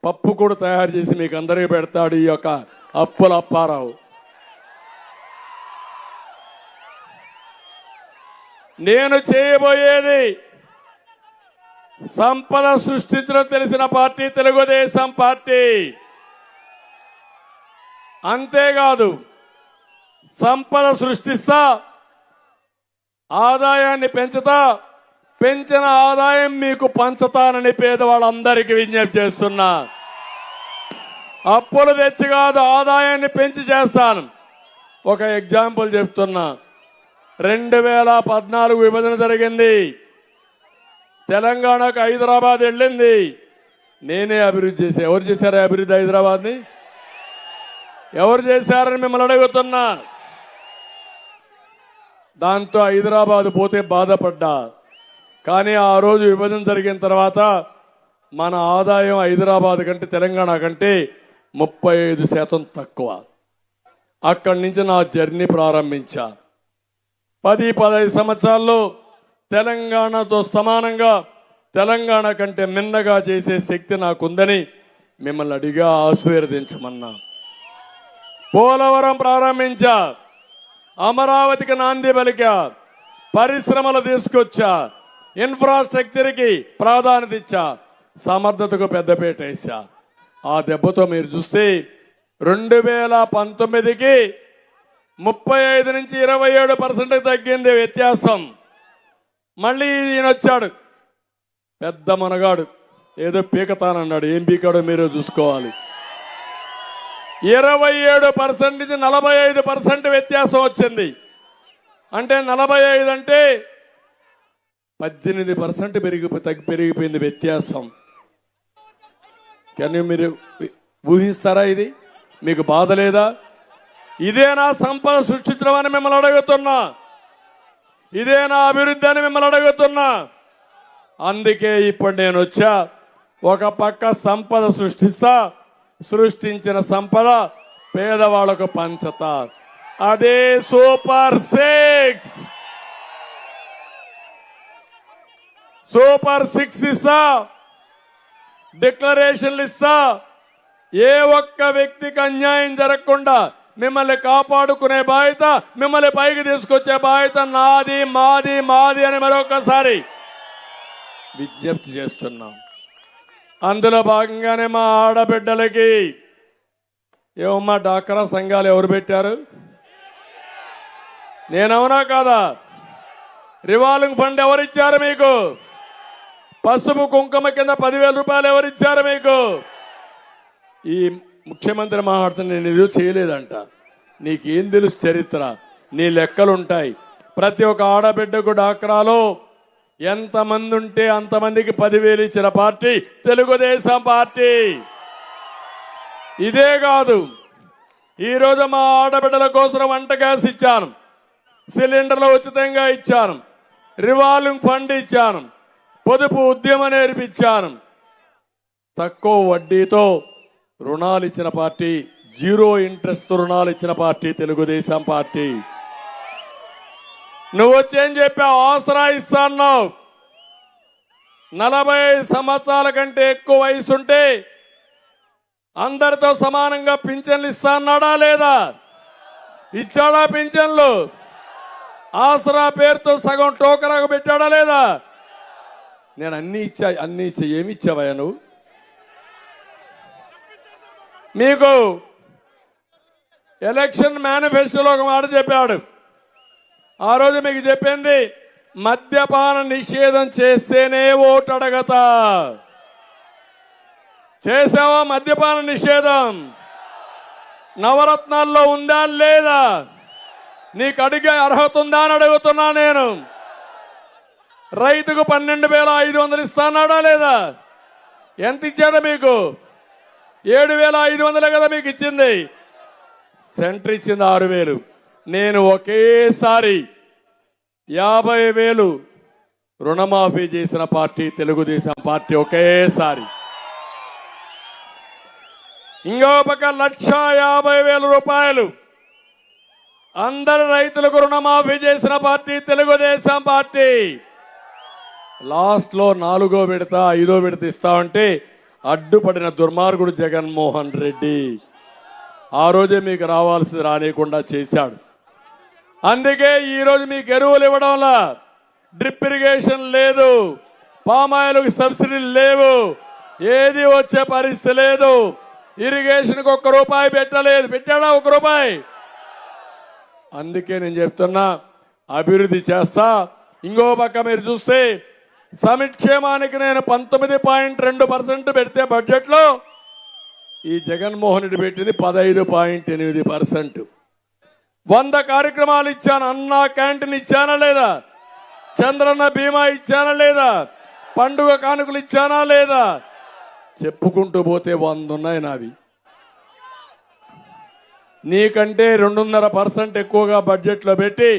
పప్పు కూడా తయారు చేసి మీకు అందరికీ పెడతాడు ఈ యొక్క అప్పుల అప్పారావు. నేను చేయబోయేది సంపద సృష్టించడం తెలిసిన పార్టీ తెలుగుదేశం పార్టీ. అంతేకాదు, సంపద సృష్టిస్తా, ఆదాయాన్ని పెంచుతా, పెంచిన ఆదాయం మీకు పంచుతానని పేదవాళ్ళందరికీ విజ్ఞప్తి చేస్తున్నా. అప్పులు తెచ్చి కాదు, ఆదాయాన్ని పెంచి చేస్తాను. ఒక ఎగ్జాంపుల్ చెప్తున్నా. 2014 విభజన జరిగింది. తెలంగాణకు హైదరాబాద్ వెళ్ళింది, నేనే అభివృద్ధి చేశా. ఎవరు చేశారా అభివృద్ధి? హైదరాబాద్ని ఎవరు చేశారని మిమ్మల్ని అడుగుతున్నా. దాంతో హైదరాబాద్ పోతే బాధపడ్డా. కానీ ఆ రోజు విభజన జరిగిన తర్వాత మన ఆదాయం హైదరాబాద్ కంటే తెలంగాణ కంటే 35% తక్కువ. అక్కడి నుంచి నా జర్నీ ప్రారంభించా. 10-15 సంవత్సరాల్లో తెలంగాణతో సమానంగా, తెలంగాణ కంటే మిన్నగా చేసే శక్తి నాకుందని మిమ్మల్ని అడిగా ఆశీర్వదించమన్నా. పోలవరం ప్రారంభించా, అమరావతికి నాంది పలికా, పరిశ్రమలు తీసుకొచ్చా, ఇన్ఫ్రాస్ట్రక్చర్కి ప్రాధాన్యత ఇచ్చా, సమర్థతకు పెద్దపీట వేసా. ఆ దెబ్బతో మీరు చూస్తే 2019కి 35 నుంచి 27% తగ్గింది వ్యత్యాసం. మళ్ళీ ఈయన వచ్చాడు, పెద్ద మనగాడు, ఏదో పీకతానన్నాడు. ఏం పీకాడో మీరు చూసుకోవాలి. 27% నుంచి 45% వ్యత్యాసం వచ్చింది. అంటే 45 అంటే 18% పెరిగిపోయింది వ్యత్యాసం. కానీ మీరు ఊహిస్తారా? ఇది మీకు బాధ లేదా? ఇదేనా సంపద సృష్టించడం అని మిమ్మల్ని అడుగుతున్నా. ఇదేనా అభివృద్ధి అని మిమ్మల్ని అడుగుతున్నా. అందుకే ఇప్పుడు నేను వచ్చా. ఒక పక్క సంపద సృష్టిస్తా, సృష్టించిన సంపద పేదవాళ్లకు పంచతా. అదే సూపర్ 6. సూపర్ 6 ఇస్తా, డిక్లరేషన్లు ఇస్తా. ఏ ఒక్క వ్యక్తికి అన్యాయం జరగకుండా మిమ్మల్ని కాపాడుకునే బాధ్యత, మిమ్మల్ని పైకి తీసుకొచ్చే బాధ్యత నాది, మాది, మాది అని మరొకసారి విజ్ఞప్తి చేస్తున్నాం. అందులో భాగంగానే మా ఆడబిడ్డలకి ఏమమ్మా డాక్రా సంఘాలు ఎవరు పెట్టారు? నేనవునా కాదా? రివాల్వింగ్ ఫండ్ ఎవరిచ్చారు మీకు? పసుపు కుంకుమ కింద 10,000 రూపాయలు ఎవరిచ్చారు మీకు? ఈ ముఖ్యమంత్రి మాట్లాడుతున్న నేను ఏదో చేయలేదంట. నీకేం తెలుసు చరిత్ర? నీ లెక్కలుంటాయి. ప్రతి ఒక్క ఆడబిడ్డకు డాక్రాలో ఎంతమంది ఉంటే అంతమందికి 10,000 ఇచ్చిన పార్టీ తెలుగుదేశం పార్టీ. ఇదే కాదు, ఈరోజు మా ఆడబిడ్డల కోసం వంట గ్యాస్ ఇచ్చాను, సిలిండర్లు ఉచితంగా ఇచ్చాను, రివాల్వింగ్ ఫండ్ ఇచ్చాను, పొదుపు ఉద్యమం నేర్పించాను. తక్కువ వడ్డీతో రుణాలు ఇచ్చిన పార్టీ, 0 ఇంట్రెస్ట్ రుణాలు ఇచ్చిన పార్టీ తెలుగుదేశం పార్టీ. నువ్వు వచ్చేం చెప్పావు? ఆసరా ఇస్తాన్నావు. 45 సంవత్సరాల కంటే ఎక్కువ వయసుంటే అందరితో సమానంగా పింఛన్లు ఇస్తాన్నాడా లేదా? ఇచ్చాడా పింఛన్లు? ఆసరా పేరుతో సగం టోకరాకు పెట్టాడా లేదా? నేను అన్ని ఇచ్చా. ఏమి ఇచ్చావా నువ్వు? మీకు ఎలక్షన్ మేనిఫెస్టోలో ఒక మాట చెప్పాడు, ఆ రోజు మీకు చెప్పింది మద్యపాన నిషేధం చేస్తేనే ఓటు అడగతా. చేసావా మద్యపాన నిషేధం? నవరత్నాల్లో ఉందా లేదా? నీకు అడిగే అర్హత ఉందా అని అడుగుతున్నా నేను. రైతుకు 12,500 ఇస్తానాడా లేదా? ఎంత ఇచ్చాడా మీకు? 7,500 కదా మీకు ఇచ్చింది. సెంటర్ ఇచ్చింది 6,000. నేను ఒకేసారి 50,000 రుణమాఫీ చేసిన పార్టీ తెలుగుదేశం పార్టీ. ఒకేసారి ఇంకో పక్క 1,50,000 రూపాయలు అందరి రైతులకు రుణమాఫీ చేసిన పార్టీ తెలుగుదేశం పార్టీ. లాస్ట్ లో 4వ విడత 5వ విడత ఇస్తామంటే అడ్డుపడిన దుర్మార్గుడు జగన్మోహన్ రెడ్డి ఆ రోజే మీకు రావాల్సింది రానియకుండా చేశాడు. అందుకే ఈ రోజు మీకు ఎరువులు ఇవ్వడంలా డ్రిప్ ఇరిగేషన్ లేదు, పామాయిల్కి సబ్సిడీలు లేవు, ఏది వచ్చే పరిస్థితి లేదు. ఇరిగేషన్కి ₹1 పెట్టలేదు. పెట్టాడా ₹1? అందుకే నేను చెప్తున్నా అభివృద్ధి చేస్తా. ఇంకో పక్క మీరు చూస్తే సంక్షేమానికి నేను 19.2% పెడితే బడ్జెట్ లో ఈ జగన్మోహన్ రెడ్డి పెట్టింది 15.8%. 100 కార్యక్రమాలు ఇచ్చాను. అన్నా క్యాంటీన్ ఇచ్చానా లేదా? చంద్రన్న బీమా ఇచ్చానా లేదా? పండుగ కానుకలు ఇచ్చానా లేదా? చెప్పుకుంటూ పోతే 100 ఉన్నాయి నావి. నీకంటే 2.5% ఎక్కువగా బడ్జెట్లో పెట్టి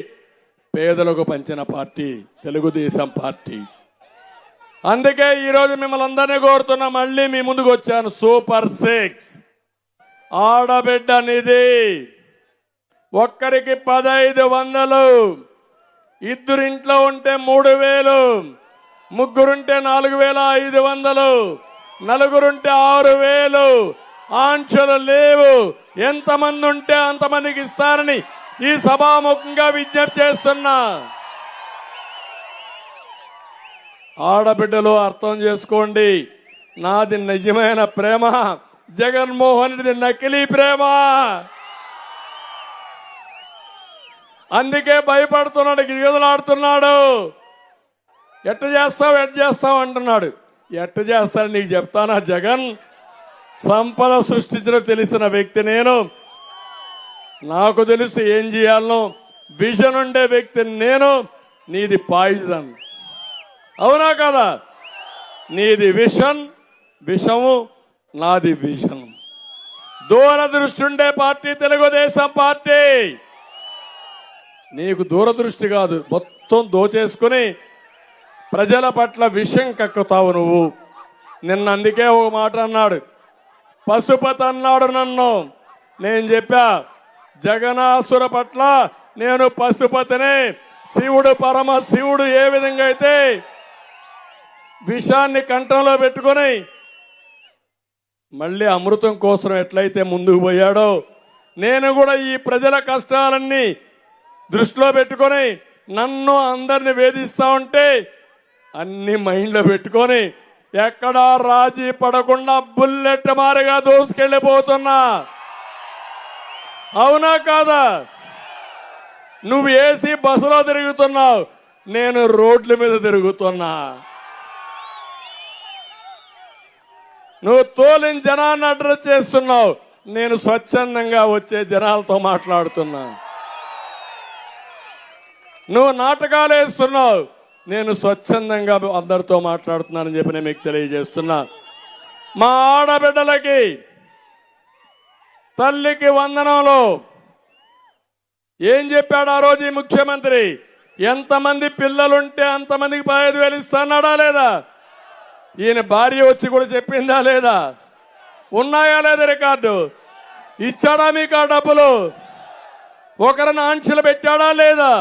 పేదలకు పంచిన పార్టీ తెలుగుదేశం పార్టీ. అందుకే ఈరోజు మిమ్మల్ని అందరినీ కోరుతున్నా, మళ్ళీ మీ ముందుకు వచ్చాను. సూపర్ 6 ఆడబిడ్డ నిధి ఒక్కరికి 1,500, ఇద్దరింట్లో ఉంటే 3,000, ముగ్గురుంటే 4,500, నలుగురుంటే 6,000. ఆంక్షలు లేవు. ఎంతమంది ఉంటే అంతమందికి ఇస్తారని ఈ సభాముఖంగా విజ్ఞప్తి చేస్తున్నా. ఆడబిడ్డలు అర్థం చేసుకోండి, నాది నిజమైన ప్రేమ, జగన్మోహన్ రెడ్డి నకిలీ ప్రేమ. అందుకే భయపడుతున్నాడు, గిరిగదలాడుతున్నాడు. ఎట్ట చేస్తావు అంటున్నాడు. ఎట్ట చేస్తాడు నీకు చెప్తానా? జగన్ సంపద సృష్టించడం తెలిసిన వ్యక్తి నేను. నాకు తెలుసు ఏం చేయాలనో, విజన్ ఉండే వ్యక్తి నేను. నీది పాయిజన్, అవునా కదా? నీది విషము, నాది విజన్. దూరదృష్టి ఉండే పార్టీ తెలుగుదేశం పార్టీ. నీకు దూరదృష్టి కాదు, మొత్తం దోచేసుకుని ప్రజల పట్ల విషం కక్కుతావు నువ్వు. నిన్న అందుకే ఒక మాట అన్నాడు, పశుపతి అన్నాడు నన్ను. నేను చెప్పా, జగనాసుర పట్ల నేను పశుపతిని. శివుడు పరమ శివుడు ఏ విధంగా అయితే విషాన్ని కంఠంలో పెట్టుకొని మళ్ళీ అమృతం కోసం ఎట్లయితే ముందుకు పోయాడో, నేను కూడా ఈ ప్రజల కష్టాలన్నీ దృష్టిలో పెట్టుకొని నన్ను అందరిని వేధిస్తా ఉంటే అన్ని మైండ్లో పెట్టుకొని ఎక్కడా రాజీ పడకుండా బుల్లెట్ మారిగా దూసుకెళ్లిపోతున్నా. అవునా కాదా? నువ్వు ఏసీ బస్సులో తిరుగుతున్నావు, నేను రోడ్ల మీద తిరుగుతున్నా. నువ్వు తోలిన జనాన్ని అడ్రస్ చేస్తున్నావు, నేను స్వచ్ఛందంగా వచ్చే జనాలతో మాట్లాడుతున్నా. నువ్వు నాటకాలు వేస్తున్నావు, నేను స్వచ్ఛందంగా అందరితో మాట్లాడుతున్నానని చెప్పి నేను మీకు తెలియజేస్తున్నా. మా ఆడబిడ్డలకి తల్లికి వందనంలో ఏం చెప్పాడు ఆ రోజు ఈ ముఖ్యమంత్రి? ఎంతమంది పిల్లలుంటే అంతమందికి 15,000 ఇస్తాడా లేదా? ఈయన భార్య వచ్చి కూడా చెప్పిందా లేదా? ఉన్నాయా లేదా రికార్డు? ఇచ్చాడా మీకు ఆ డబ్బులు? ఒకరిని ఆంక్షలు పెట్టాడా లేదా?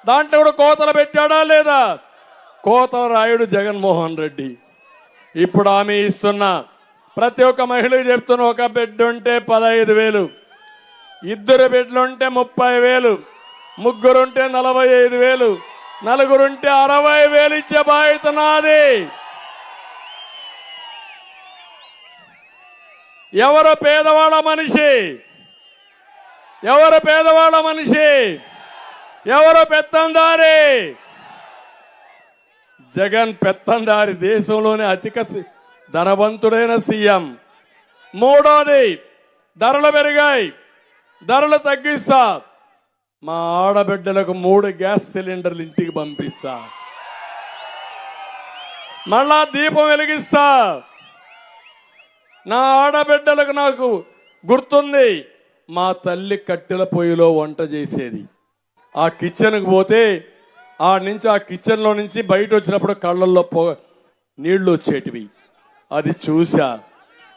దాంట్లో కూడా కోతలు పెట్టాడా లేదా? కోతల రాయుడు జగన్మోహన్ రెడ్డి. ఇప్పుడు ఆమె ఇస్తున్నా ప్రతి ఒక్క మహిళకి చెప్తున్న, ఒక బిడ్డ ఉంటే 15,000, 2 బిడ్డలుంటే 30,000, ముగ్గురుంటే 45,000, నలుగురుంటే 60,000 ఇచ్చే బాధ్యత నాది. ఎవరు పేదవాళ్ళ మనిషి? ఎవరు పేదవాళ్ళ మనిషి? ఎవరు పెత్తందారి? జగన్ పెత్తందారి, దేశంలోనే అధిక ధనవంతుడైన సీఎం. మూడోది, ధరలు పెరిగాయి, ధరలు తగ్గిస్తా. మా ఆడబిడ్డలకు 3 గ్యాస్ సిలిండర్లు ఇంటికి పంపిస్తా. మళ్ళా దీపం వెలిగిస్తా. నా ఆడబిడ్డలకు నాకు గుర్తుంది, మా తల్లి కట్టెల పొయ్యిలో వంట చేసేది. ఆ కిచెన్కి పోతే ఆ కిచెన్లో నుంచి బయట వచ్చినప్పుడు కళ్ళల్లో నీళ్లు వచ్చేటివి. అది చూసా.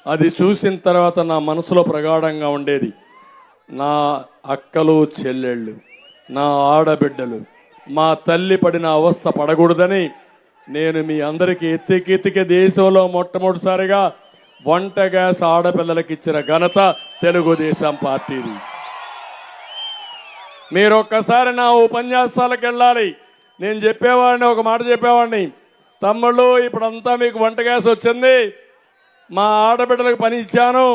అది చూసిన తర్వాత నా మనసులో ప్రగాఢంగా ఉండేది. నా అక్కలు చెల్లెళ్ళు, నా ఆడబిడ్డలు, మా తల్లి పడిన అవస్థ పడకూడదని నేను మీ అందరికీ ఎత్తికెత్తికే దేశంలో మొట్టమొదటిసారిగా వంట గ్యాస్ ఆడపిల్లలకి ఇచ్చిన ఘనత తెలుగుదేశం పార్టీది. మీరు ఒక్కసారి నా ఉపన్యాసాలకు వెళ్ళాలి. నేను చెప్పేవాడిని, ఒక మాట చెప్పేవాడిని, తమ్ముళ్ళు ఇప్పుడంతా మీకు వంట గ్యాస్ వచ్చింది, మా ఆడబిడ్డలకు పని ఇచ్చాను,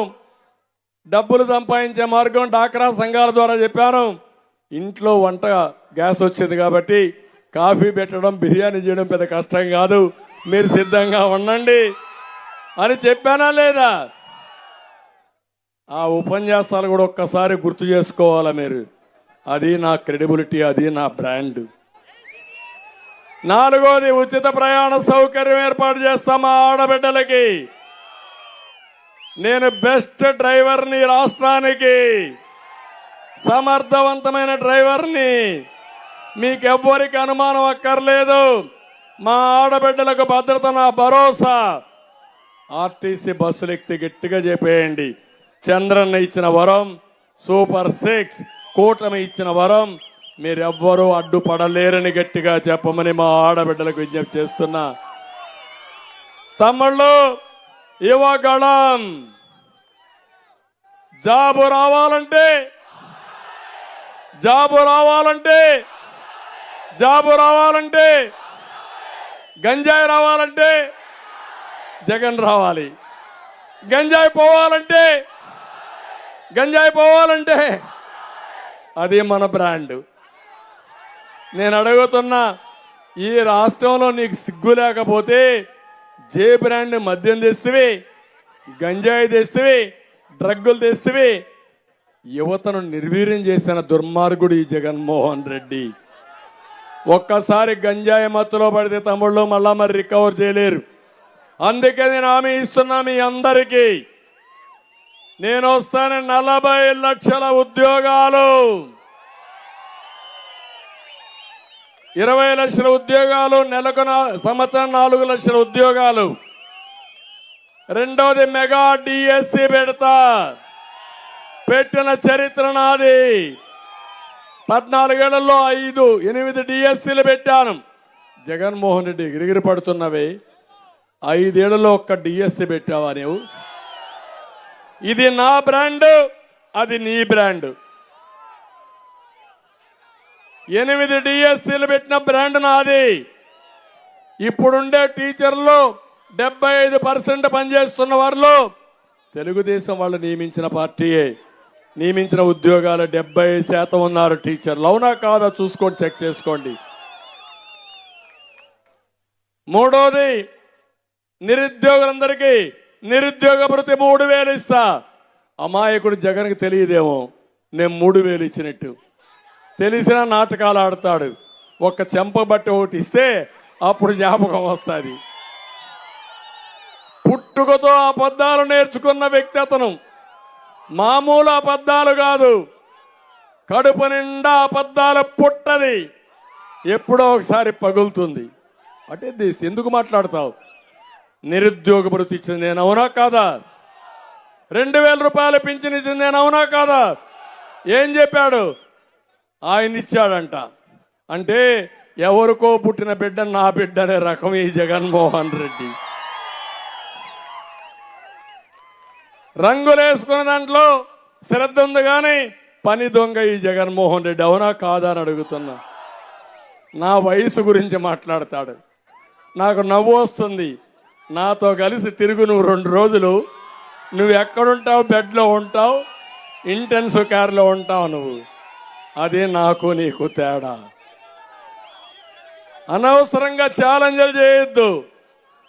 డబ్బులు సంపాదించే మార్గం డాక్రా సంఘాల ద్వారా చెప్పాను, ఇంట్లో వంట గ్యాస్ వచ్చింది కాబట్టి కాఫీ పెట్టడం బిర్యానీ చేయడం పెద్ద కష్టం కాదు, మీరు సిద్ధంగా ఉండండి అని చెప్పానా లేదా? ఆ ఉపన్యాసాలు కూడా ఒక్కసారి గుర్తు చేసుకోవాలా మీరు. అది నా క్రెడిబిలిటీ, అది నా బ్రాండ్. నాలుగోది, ఉచిత ప్రయాణ సౌకర్యం ఏర్పాటు చేస్తాం మా ఆడబిడ్డలకి. నేను బెస్ట్ డ్రైవర్ని రాష్ట్రానికి, సమర్థవంతమైన డ్రైవర్ని. మీకెవ్వరికి అనుమానం అక్కర్లేదు. మా ఆడబిడ్డలకు భద్రత నా భరోసా. ఆర్టీసీ బస్సులు ఎక్కితే గట్టిగా చెప్పేయండి, చంద్రన్న ఇచ్చిన వరం, సూపర్ 6 కూటమి ఇచ్చిన వరం, మీరెవ్వరూ అడ్డుపడలేరని గట్టిగా చెప్పమని మా ఆడబిడ్డలకు విజ్ఞప్తి చేస్తున్నా. తమ్ముళ్ళు, యువగళం జాబు రావాలంటే గంజాయి రావాలంటే జగన్ రావాలి. గంజాయి పోవాలంటే అది మన బ్రాండ్. నేను అడుగుతున్నా, ఈ రాష్ట్రంలో నీకు సిగ్గు లేకపోతే జే బ్రాండ్ మద్యం తెస్తువి, గంజాయి తెస్తువి, డ్రగ్గులు తెస్తువి. యువతను నిర్వీర్యం చేసిన దుర్మార్గుడు ఈ జగన్మోహన్ రెడ్డి. ఒక్కసారి గంజాయి మత్తులో పడితే తమ్ముళ్ళు మళ్ళా మరి రికవర్ చేయలేరు. అందుకే నేను హామీ ఇస్తున్నా మీ అందరికీ, నేను వస్తాను 40 లక్షల ఉద్యోగాలు, 20 లక్షల ఉద్యోగాలు, నెలకు సంవత్సరం 4 లక్షల ఉద్యోగాలు. రెండోది, మెగా డిఎస్సి పెడతా. పెట్టిన చరిత్ర నాది. 14 ఏళ్లలో 8 డిఎస్సీలు పెట్టాను. జగన్మోహన్ రెడ్డి ఎగిరిగిరి పడుతున్నవే, 5 ఏళ్లలో ఒక్క డిఎస్సి పెట్టావా నీవు? ఇది నా బ్రాండ్, అది నీ బ్రాండ్. 8 డిఎస్సీలు పెట్టిన బ్రాండ్ నాది. ఇప్పుడుండే టీచర్లు 75% పనిచేస్తున్న వారిలో తెలుగుదేశం వాళ్ళు నియమించిన పార్టీయే. నియమించిన ఉద్యోగాలు 70% ఉన్నారు టీచర్లు. అవునా కాదా చూసుకోండి, చెక్ చేసుకోండి. మూడోది, నిరుద్యోగులందరికీ నిరుద్యోగ భృతి 3000 ఇస్తా. అమాయకుడు జగన్కి తెలియదేమో నేను 3000 ఇచ్చినట్టు. తెలిసిన నాటకాలు ఆడతాడు. ఒక్క చెంపబట్టి ఒకటి ఇస్తే అప్పుడు జ్ఞాపకం వస్తుంది. పుట్టుకతో అబద్ధాలు నేర్చుకున్న వ్యక్తి అతను. మామూలు అబద్ధాలు కాదు, కడుపు నిండా అబద్ధాలు పుట్టది, ఎప్పుడో ఒకసారి పగులుతుంది. అంటే ఎందుకు మాట్లాడతావు? నిరుద్యోగ భృతి ఇచ్చింది నేను, అవునా కాదా? 2000 రూపాయలు పింఛన్ ఇచ్చింది నేను, అవునా కాదా? ఏం చెప్పాడు? ఆయన ఇచ్చాడంట. అంటే ఎవరికో పుట్టిన బిడ్డ నా బిడ్డ అనే రకం ఈ జగన్మోహన్ రెడ్డి. రంగులేసుకున్న దాంట్లో శ్రద్ధ ఉంది కానీ పని దొంగ ఈ జగన్మోహన్ రెడ్డి, అవునా కాదా అని అడుగుతున్నా. నా వయసు గురించి మాట్లాడతాడు. నాకు నవ్వు వస్తుంది. నాతో కలిసి తిరుగు నువ్వు 2 రోజులు. నువ్వు ఎక్కడుంటావు? బెడ్లో ఉంటావు, ఇంటెన్సివ్ కేర్లో ఉంటావు నువ్వు. అది నాకు నీకు తేడా. అనవసరంగా ఛాలెంజ్లు చేయొద్దు,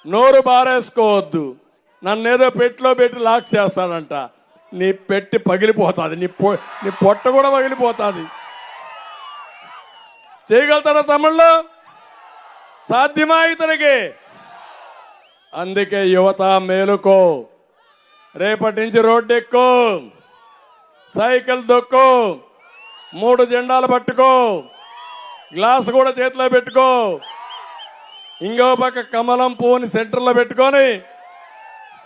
నోరు బారేసుకోవద్దు. నన్నేదో పెట్టిలో పెట్టి లాక్ చేస్తాడంట. నీ పెట్టి పగిలిపోతుంది, నీ పొట్ట కూడా పగిలిపోతుంది. చేయగలుగుతాడా తమ్ముళ్ళు? సాధ్యమా ఇతనికి? అందుకే యువత మేలుకో, రేపటి నుంచి రోడ్డు ఎక్కు, సైకిల్ దొక్కు, 3 జెండాలు పట్టుకో, గ్లాస్ కూడా చేతిలో పెట్టుకో, ఇంకో పక్క కమలం పువ్వుని సెంటర్లో పెట్టుకొని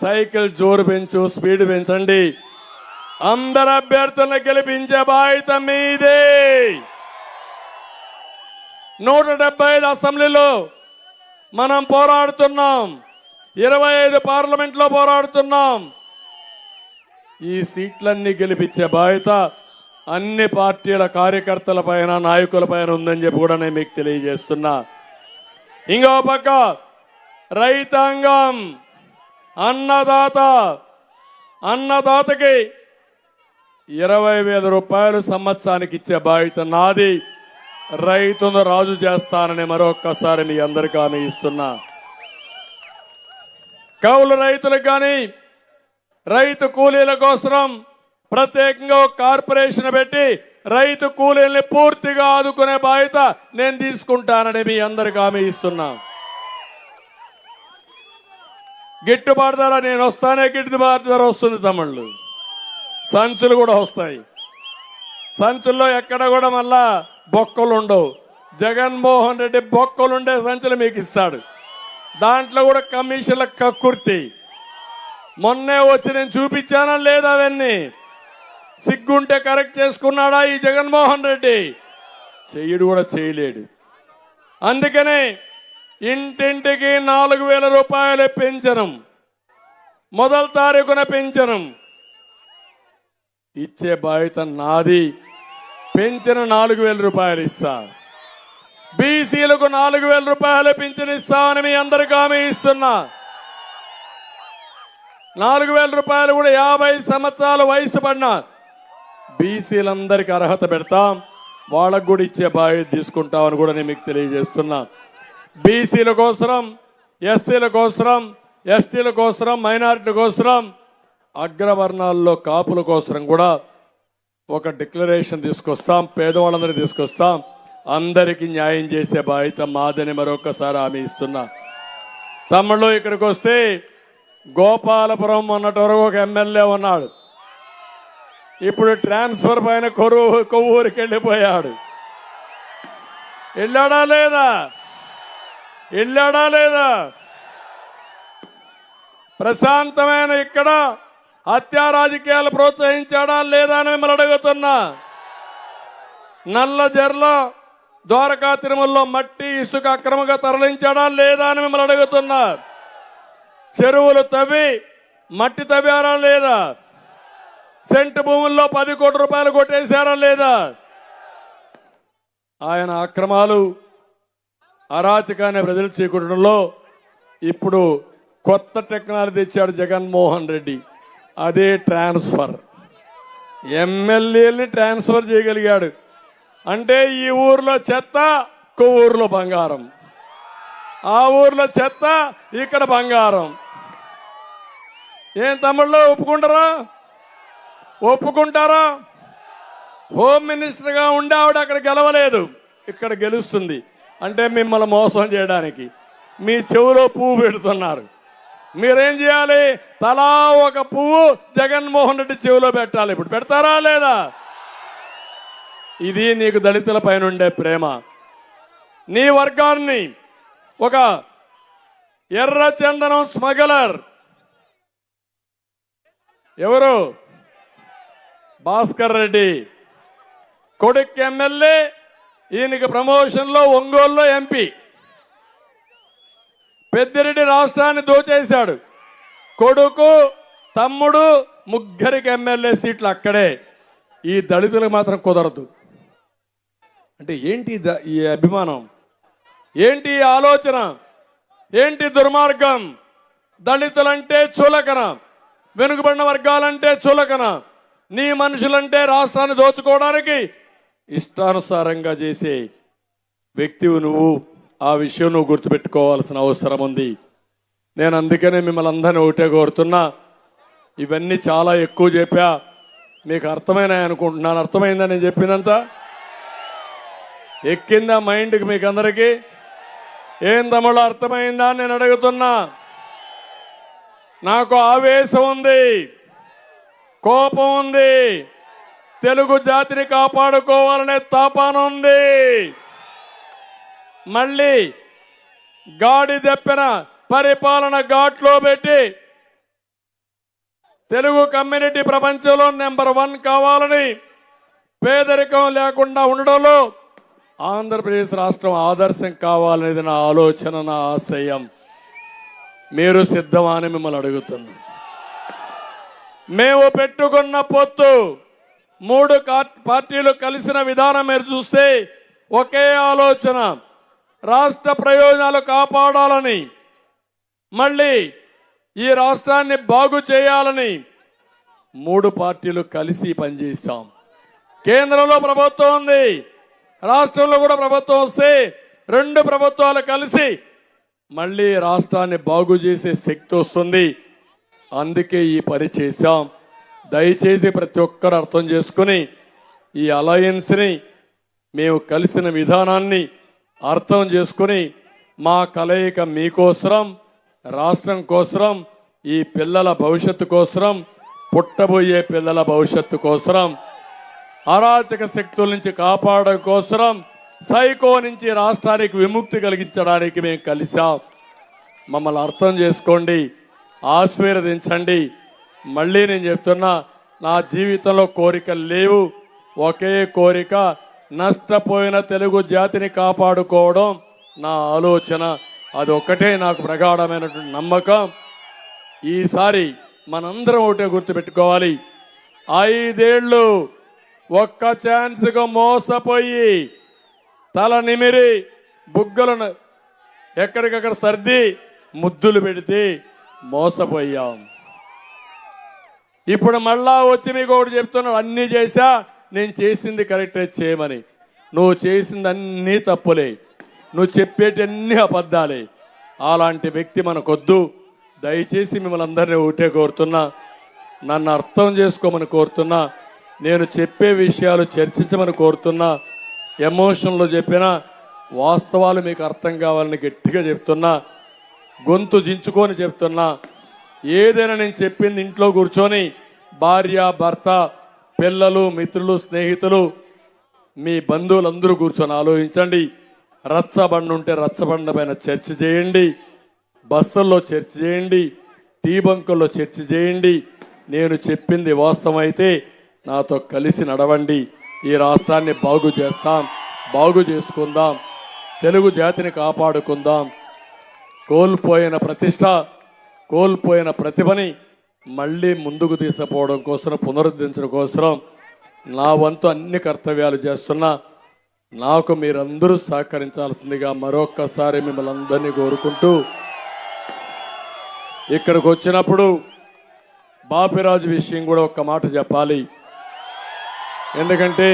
సైకిల్ జోరు పెంచు, స్పీడ్ పెంచండి. అందరు అభ్యర్థులను గెలిపించే బాధ్యత మీదే. 175 అసెంబ్లీలో మనం పోరాడుతున్నాం, 25 పార్లమెంట్లో పోరాడుతున్నాం. ఈ సీట్లన్నీ గెలిపించే బాధ్యత అన్ని పార్టీల కార్యకర్తల పైన, నాయకుల పైన ఉందని చెప్పి కూడా నేను మీకు తెలియజేస్తున్నా. ఇంకో పక్క రైతాంగం, అన్నదాతకి 20,000 రూపాయలు సంవత్సరానికి ఇచ్చే బాధ్యత నాది. రైతును రాజు చేస్తానని మరొక్కసారి మీ అందరికీ హామీ ఇస్తున్నా. కౌలు రైతులకు కానీ, రైతు కూలీల కోసం ప్రత్యేకంగా ఒక కార్పొరేషన్ పెట్టి రైతు కూలీల్ని పూర్తిగా ఆదుకునే బాధ్యత నేను తీసుకుంటానని మీ అందరికీ హామీ ఇస్తున్నా. గిట్టుబాటు ధర నేను వస్తానే, గిట్టుబాటు ధర వస్తుంది తమ్ముళ్ళు. సంచులు కూడా వస్తాయి. సంచుల్లో ఎక్కడ కూడా మళ్ళా బొక్కలు ఉండవు. జగన్మోహన్ రెడ్డి బొక్కలుండే సంచులు మీకు ఇస్తాడు. దాంట్లో కూడా కమిషన్ల కక్కుర్తి. మొన్నే వచ్చి నేను చూపించానా లేదా? అవన్నీ సిగ్గుంటే కరెక్ట్ చేసుకున్నాడా ఈ జగన్మోహన్ రెడ్డి? చెయ్యడు కూడా చేయలేడు. అందుకనే ఇంటింటికి 4,000 రూపాయలు పెంచనం, మొదటి తారీఖున పెంచనం ఇచ్చే బాధ్యత నాది. పెంచిన 4,000 రూపాయలు ఇస్తా. బీసీలకు 4,000 రూపాయలు పింఛన్ ఇస్తామని మీ అందరికీ హామీ ఇస్తున్నా. 4,000 రూపాయలు కూడా 50 సంవత్సరాల వయసు పడిన బీసీలందరికీ అర్హత పెడతాం. వాళ్ళకు కూడా ఇచ్చే బాధ్యత తీసుకుంటామని కూడా నేను మీకు తెలియజేస్తున్నా. బీసీల కోసం, ఎస్సీల కోసం, ఎస్టీల కోసం, మైనారిటీల కోసం, అగ్రవర్ణాల్లో కాపుల కోసం కూడా ఒక డిక్లరేషన్ తీసుకొస్తాం. పేదవాళ్ళందరికీ తీసుకొస్తాం. అందరికీ న్యాయం చేసే బాధ్యత మాదని మరొకసారి హామీ ఇస్తున్నా. తమ్ముళ్ళు, ఇక్కడికి వస్తే గోపాలపురం మొన్నటి వరకు ఒక ఎమ్మెల్యే ఉన్నాడు. ఇప్పుడు ట్రాన్స్ఫర్ పైన కొవ్వూరికి వెళ్ళిపోయాడు. వెళ్ళాడా లేదా? ప్రశాంతమైన ఇక్కడ హత్యా రాజకీయాలు ప్రోత్సహించాడా లేదా అని మిమ్మల్ని అడుగుతున్నా. నల్లజర్ల, ద్వారకా తిరుమలలో మట్టి, ఇసుక అక్రమంగా తరలించాడా లేదా అని మిమ్మల్ని అడుగుతున్నా. చెరువులు తవ్వి మట్టి తవ్వారా లేదా? సెంటు భూముల్లో 10 కోట్ల రూపాయలు కొట్టేశారా లేదా? ఆయన అక్రమాలు, అరాచకాన్ని ప్రజలు చీకటంలో ఇప్పుడు కొత్త టెక్నాలజీ తెచ్చాడు జగన్మోహన్ రెడ్డి. అదే ట్రాన్స్ఫర్. ఎమ్మెల్యేలని ట్రాన్స్ఫర్ చేయగలిగాడు. అంటే ఈ ఊర్లో చెత్త, ఊర్లో బంగారం, ఆ ఊర్లో చెత్త, ఇక్కడ బంగారం. ఏం తమ్ముళ్ళు, ఒప్పుకుంటారా? హోమ్ మినిస్టర్గా ఉండి ఆవిడ అక్కడ గెలవలేదు, ఇక్కడ గెలుస్తుంది. అంటే మిమ్మల్ని మోసం చేయడానికి మీ చెవులో పువ్వు పెడుతున్నారు. మీరేం చేయాలి? తలా ఒక పువ్వు జగన్మోహన్ రెడ్డి చెవిలో పెట్టాలి. ఇప్పుడు పెడతారా లేదా? ఇది నీకు దళితుల పైన ఉండే ప్రేమ. నీ వర్గాన్ని ఒక ఎర్రచందనం స్మగ్లర్ ఎవరు? భాస్కర్ రెడ్డి కొడుకు ఎమ్మెల్యే, ఈయనకి ప్రమోషన్ లో ఒంగోలులో ఎంపీ. పెద్దిరెడ్డి రాష్ట్రాన్ని దోచేశాడు. కొడుకు, తమ్ముడు, ముగ్గురికి ఎమ్మెల్యే సీట్లు అక్కడే. ఈ దళితులకు మాత్రం కుదరదు. అంటే ఏంటి ఈ అభిమానం? ఏంటి ఈ ఆలోచన? ఏంటి దుర్మార్గం? దళితులంటే చులకన, వెనుకబడిన వర్గాలంటే చులకన, నీ మనుషులంటే రాష్ట్రాన్ని దోచుకోవడానికి ఇష్టానుసారంగా చేసే వ్యక్తివి నువ్వు. ఆ విషయం నువ్వు గుర్తుపెట్టుకోవాల్సిన అవసరం ఉంది. నేను అందుకనే మిమ్మల్ని అందరినీ ఒకటే కోరుతున్నా. ఇవన్నీ చాలా ఎక్కువ చెప్పా, మీకు అర్థమైనాయి అనుకుంటున్నాను. అర్థమైందా నేను చెప్పినంత? ఎక్కిందా మైండ్కి మీకు అందరికీ? ఏం తమ్ముళ్ళు అర్థమైందా అని నేను అడుగుతున్నా. నాకు ఆవేశం ఉంది, కోపం ఉంది, తెలుగు జాతిని కాపాడుకోవాలనే తాపన ఉంది. మళ్ళీ గాడి దెప్పిన పరిపాలన ఘాట్లో పెట్టి తెలుగు కమ్యూనిటీ ప్రపంచంలో నెంబర్ 1 కావాలని, పేదరికం లేకుండా ఉండడంలో ఆంధ్రప్రదేశ్ రాష్ట్రం ఆదర్శం కావాలనేది నా ఆలోచన, నా ఆశయం. మీరు సిద్ధమా అని మిమ్మల్ని అడుగుతున్నా. మేము పెట్టుకున్న పొత్తు 3 పార్టీలు కలిసిన విధానం మీరు చూస్తే ఒకే ఆలోచన, రాష్ట్ర ప్రయోజనాలు కాపాడాలని, మళ్ళీ ఈ రాష్ట్రాన్ని బాగు చేయాలని 3 పార్టీలు కలిసి పనిచేస్తాం. కేంద్రంలో ప్రభుత్వం ఉంది, రాష్ట్రంలో కూడా ప్రభుత్వం వస్తే 2 ప్రభుత్వాలు కలిసి మళ్ళీ రాష్ట్రాన్ని బాగు చేసే శక్తి వస్తుంది. అందుకే ఈ పని చేశాం. దయచేసి ప్రతి ఒక్కరు అర్థం చేసుకుని ఈ అలయన్స్ని, మేము కలిసిన విధానాన్ని అర్థం చేసుకుని మా కలయిక మీకోసరం, రాష్ట్రం కోసరం, ఈ పిల్లల భవిష్యత్తు కోసరం, పుట్టబోయే పిల్లల భవిష్యత్తు కోసరం, అరాచక శక్తుల నుంచి కాపాడడం కోసరం, సైకో నుంచి రాష్ట్రానికి విముక్తి కలిగించడానికి మేము కలిసాం. మమ్మల్ని అర్థం చేసుకోండి, ఆశీర్వదించండి. మళ్ళీ నేను చెప్తున్నా, నా జీవితంలో కోరికలు లేవు. ఒకే కోరిక, నష్టపోయిన తెలుగు జాతిని కాపాడుకోవడం నా ఆలోచన. అది ఒక్కటే నాకు ప్రగాఢమైనటువంటి నమ్మకం. ఈసారి మనందరం ఒకటే గుర్తుపెట్టుకోవాలి, 5 ఏళ్ళు ఒక్క ఛాన్స్గా మోసపోయి తల నిమిరి బుగ్గలను ఎక్కడికక్కడ సర్ది ముద్దులు పెడితే మోసపోయాం. ఇప్పుడు మళ్ళా వచ్చి మీకు ఒకటి చెప్తున్నాను, అన్నీ చేశా, నేను చేసింది కరెక్టే చేయమని. నువ్వు చేసింది అన్నీ తప్పులే, నువ్వు చెప్పేటన్నీ అబద్ధాలే. అలాంటి వ్యక్తి మనకొద్దు. దయచేసి మిమ్మల్ని అందరినీ ఒకటే కోరుతున్నా, నన్ను అర్థం చేసుకోమని కోరుతున్నా. నేను చెప్పే విషయాలు చర్చించమని కోరుతున్నా. ఎమోషన్లో చెప్పినా వాస్తవాలు మీకు అర్థం కావాలని గట్టిగా చెప్తున్నా. గొంతు జించుకొని చెప్తున్నా. ఏదైనా నేను చెప్పింది ఇంట్లో కూర్చొని భార్య, భర్త, పిల్లలు, మిత్రులు, స్నేహితులు, మీ బంధువులందరూ కూర్చొని ఆలోచించండి. రచ్చబండ ఉంటే రచ్చబండ పైన చర్చ చేయండి, బస్సుల్లో చర్చ చేయండి, టీ బంకుల్లో చర్చ చేయండి. నేను చెప్పింది వాస్తవం అయితే నాతో కలిసి నడవండి. ఈ రాష్ట్రాన్ని బాగు చేస్తాం, బాగు చేసుకుందాం, తెలుగు జాతిని కాపాడుకుందాం. కోల్పోయిన ప్రతిష్ట, కోల్పోయిన ప్రతిభని మళ్ళీ ముందుకు తీసుకుపోవడం కోసం, పునరుద్ధరించడం కోసం నా వంతు అన్ని కర్తవ్యాలు చేస్తున్నా. నాకు మీరందరూ సహకరించాల్సిందిగా మరొక్కసారి మిమ్మల్ని అందరినీ కోరుకుంటూ, ఇక్కడికి వచ్చినప్పుడు బాపిరాజు విషయం కూడా ఒక్క మాట చెప్పాలి. ఎందుకంటే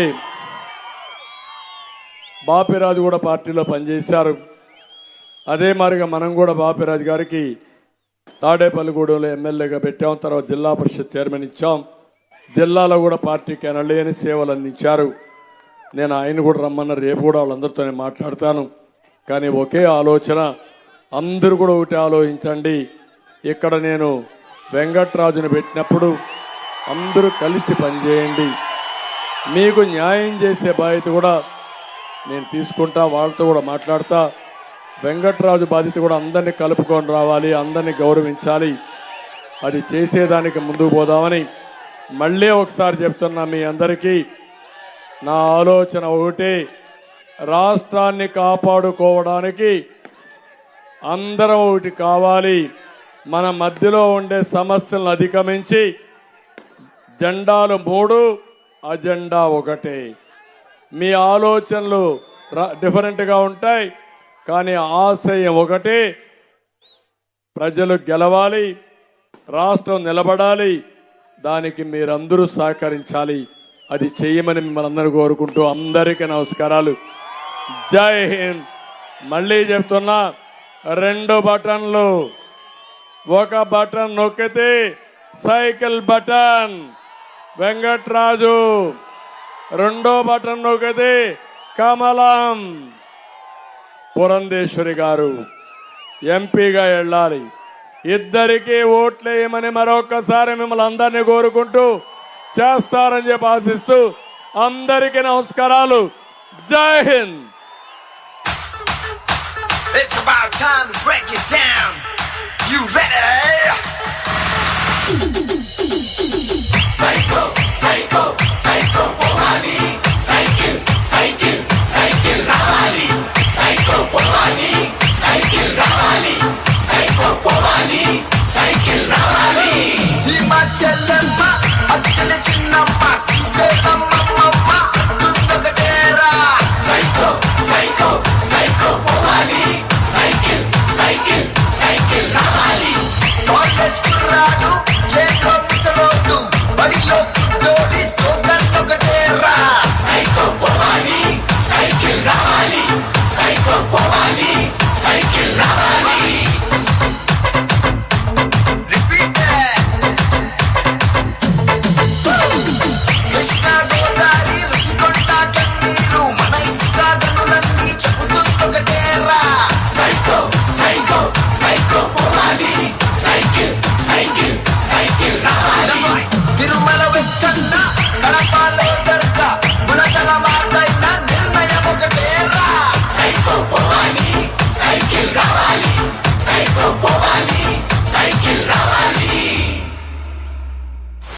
బాపిరాజు కూడా పార్టీలో పనిచేశారు. అదే మాదిరిగా మనం కూడా బాపిరాజు గారికి తాడేపల్లిగూడెంలో ఎమ్మెల్యేగా పెట్టాం, తర్వాత జిల్లా పరిషత్ చైర్మన్ ఇచ్చాం. జిల్లాలో కూడా పార్టీకి అనలేని సేవలు అందించారు. నేను ఆయన కూడా రమ్మన్న, రేపు కూడా వాళ్ళందరితో నేను మాట్లాడతాను. కానీ ఒకే ఆలోచన, అందరూ కూడా ఒకటి ఆలోచించండి. ఇక్కడ నేను వెంకట్రాజును పెట్టినప్పుడు అందరూ కలిసి పనిచేయండి. మీకు న్యాయం చేసే బాధ్యత కూడా నేను తీసుకుంటా, వాళ్ళతో కూడా మాట్లాడతా. వెంకట్రాజు బాధ్యత కూడా అందరినీ కలుపుకొని రావాలి, అందరినీ గౌరవించాలి. అది చేసేదానికి ముందుకు పోదామని మళ్ళీ ఒకసారి చెప్తున్నా. మీ అందరికీ నా ఆలోచన ఒకటి, రాష్ట్రాన్ని కాపాడుకోవడానికి అందరం ఒకటి కావాలి. మన మధ్యలో ఉండే సమస్యలను అధిగమించి జెండాలు 3, అజెండా 1. మీ ఆలోచనలు డిఫరెంట్గా ఉంటాయి, కానీ ఆశయం ఒకటే. ప్రజలు గెలవాలి, రాష్ట్రం నిలబడాలి. దానికి మీరందరూ సహకరించాలి. అది చేయమని మిమ్మల్ని అందరూ కోరుకుంటూ అందరికీ నమస్కారాలు. జై హింద్. మళ్ళీ చెప్తున్నా, 2 బటన్లు. ఒక బటన్ నొక్కితే సైకిల్ బటన్ వెంకట్రాజు, 2వ బటన్ నొక్కితే కమలం పురంధేశ్వరి గారు ఎంపీగా వెళ్ళాలి. ఇద్దరికీ ఓట్లేయమని మరొకసారి మిమ్మల్ని అందరినీ కోరుకుంటూ చేస్తారని చెప్పి ఆశిస్తూ అందరికీ నమస్కారాలు. జై Hind. It's about time to break it down. You ready?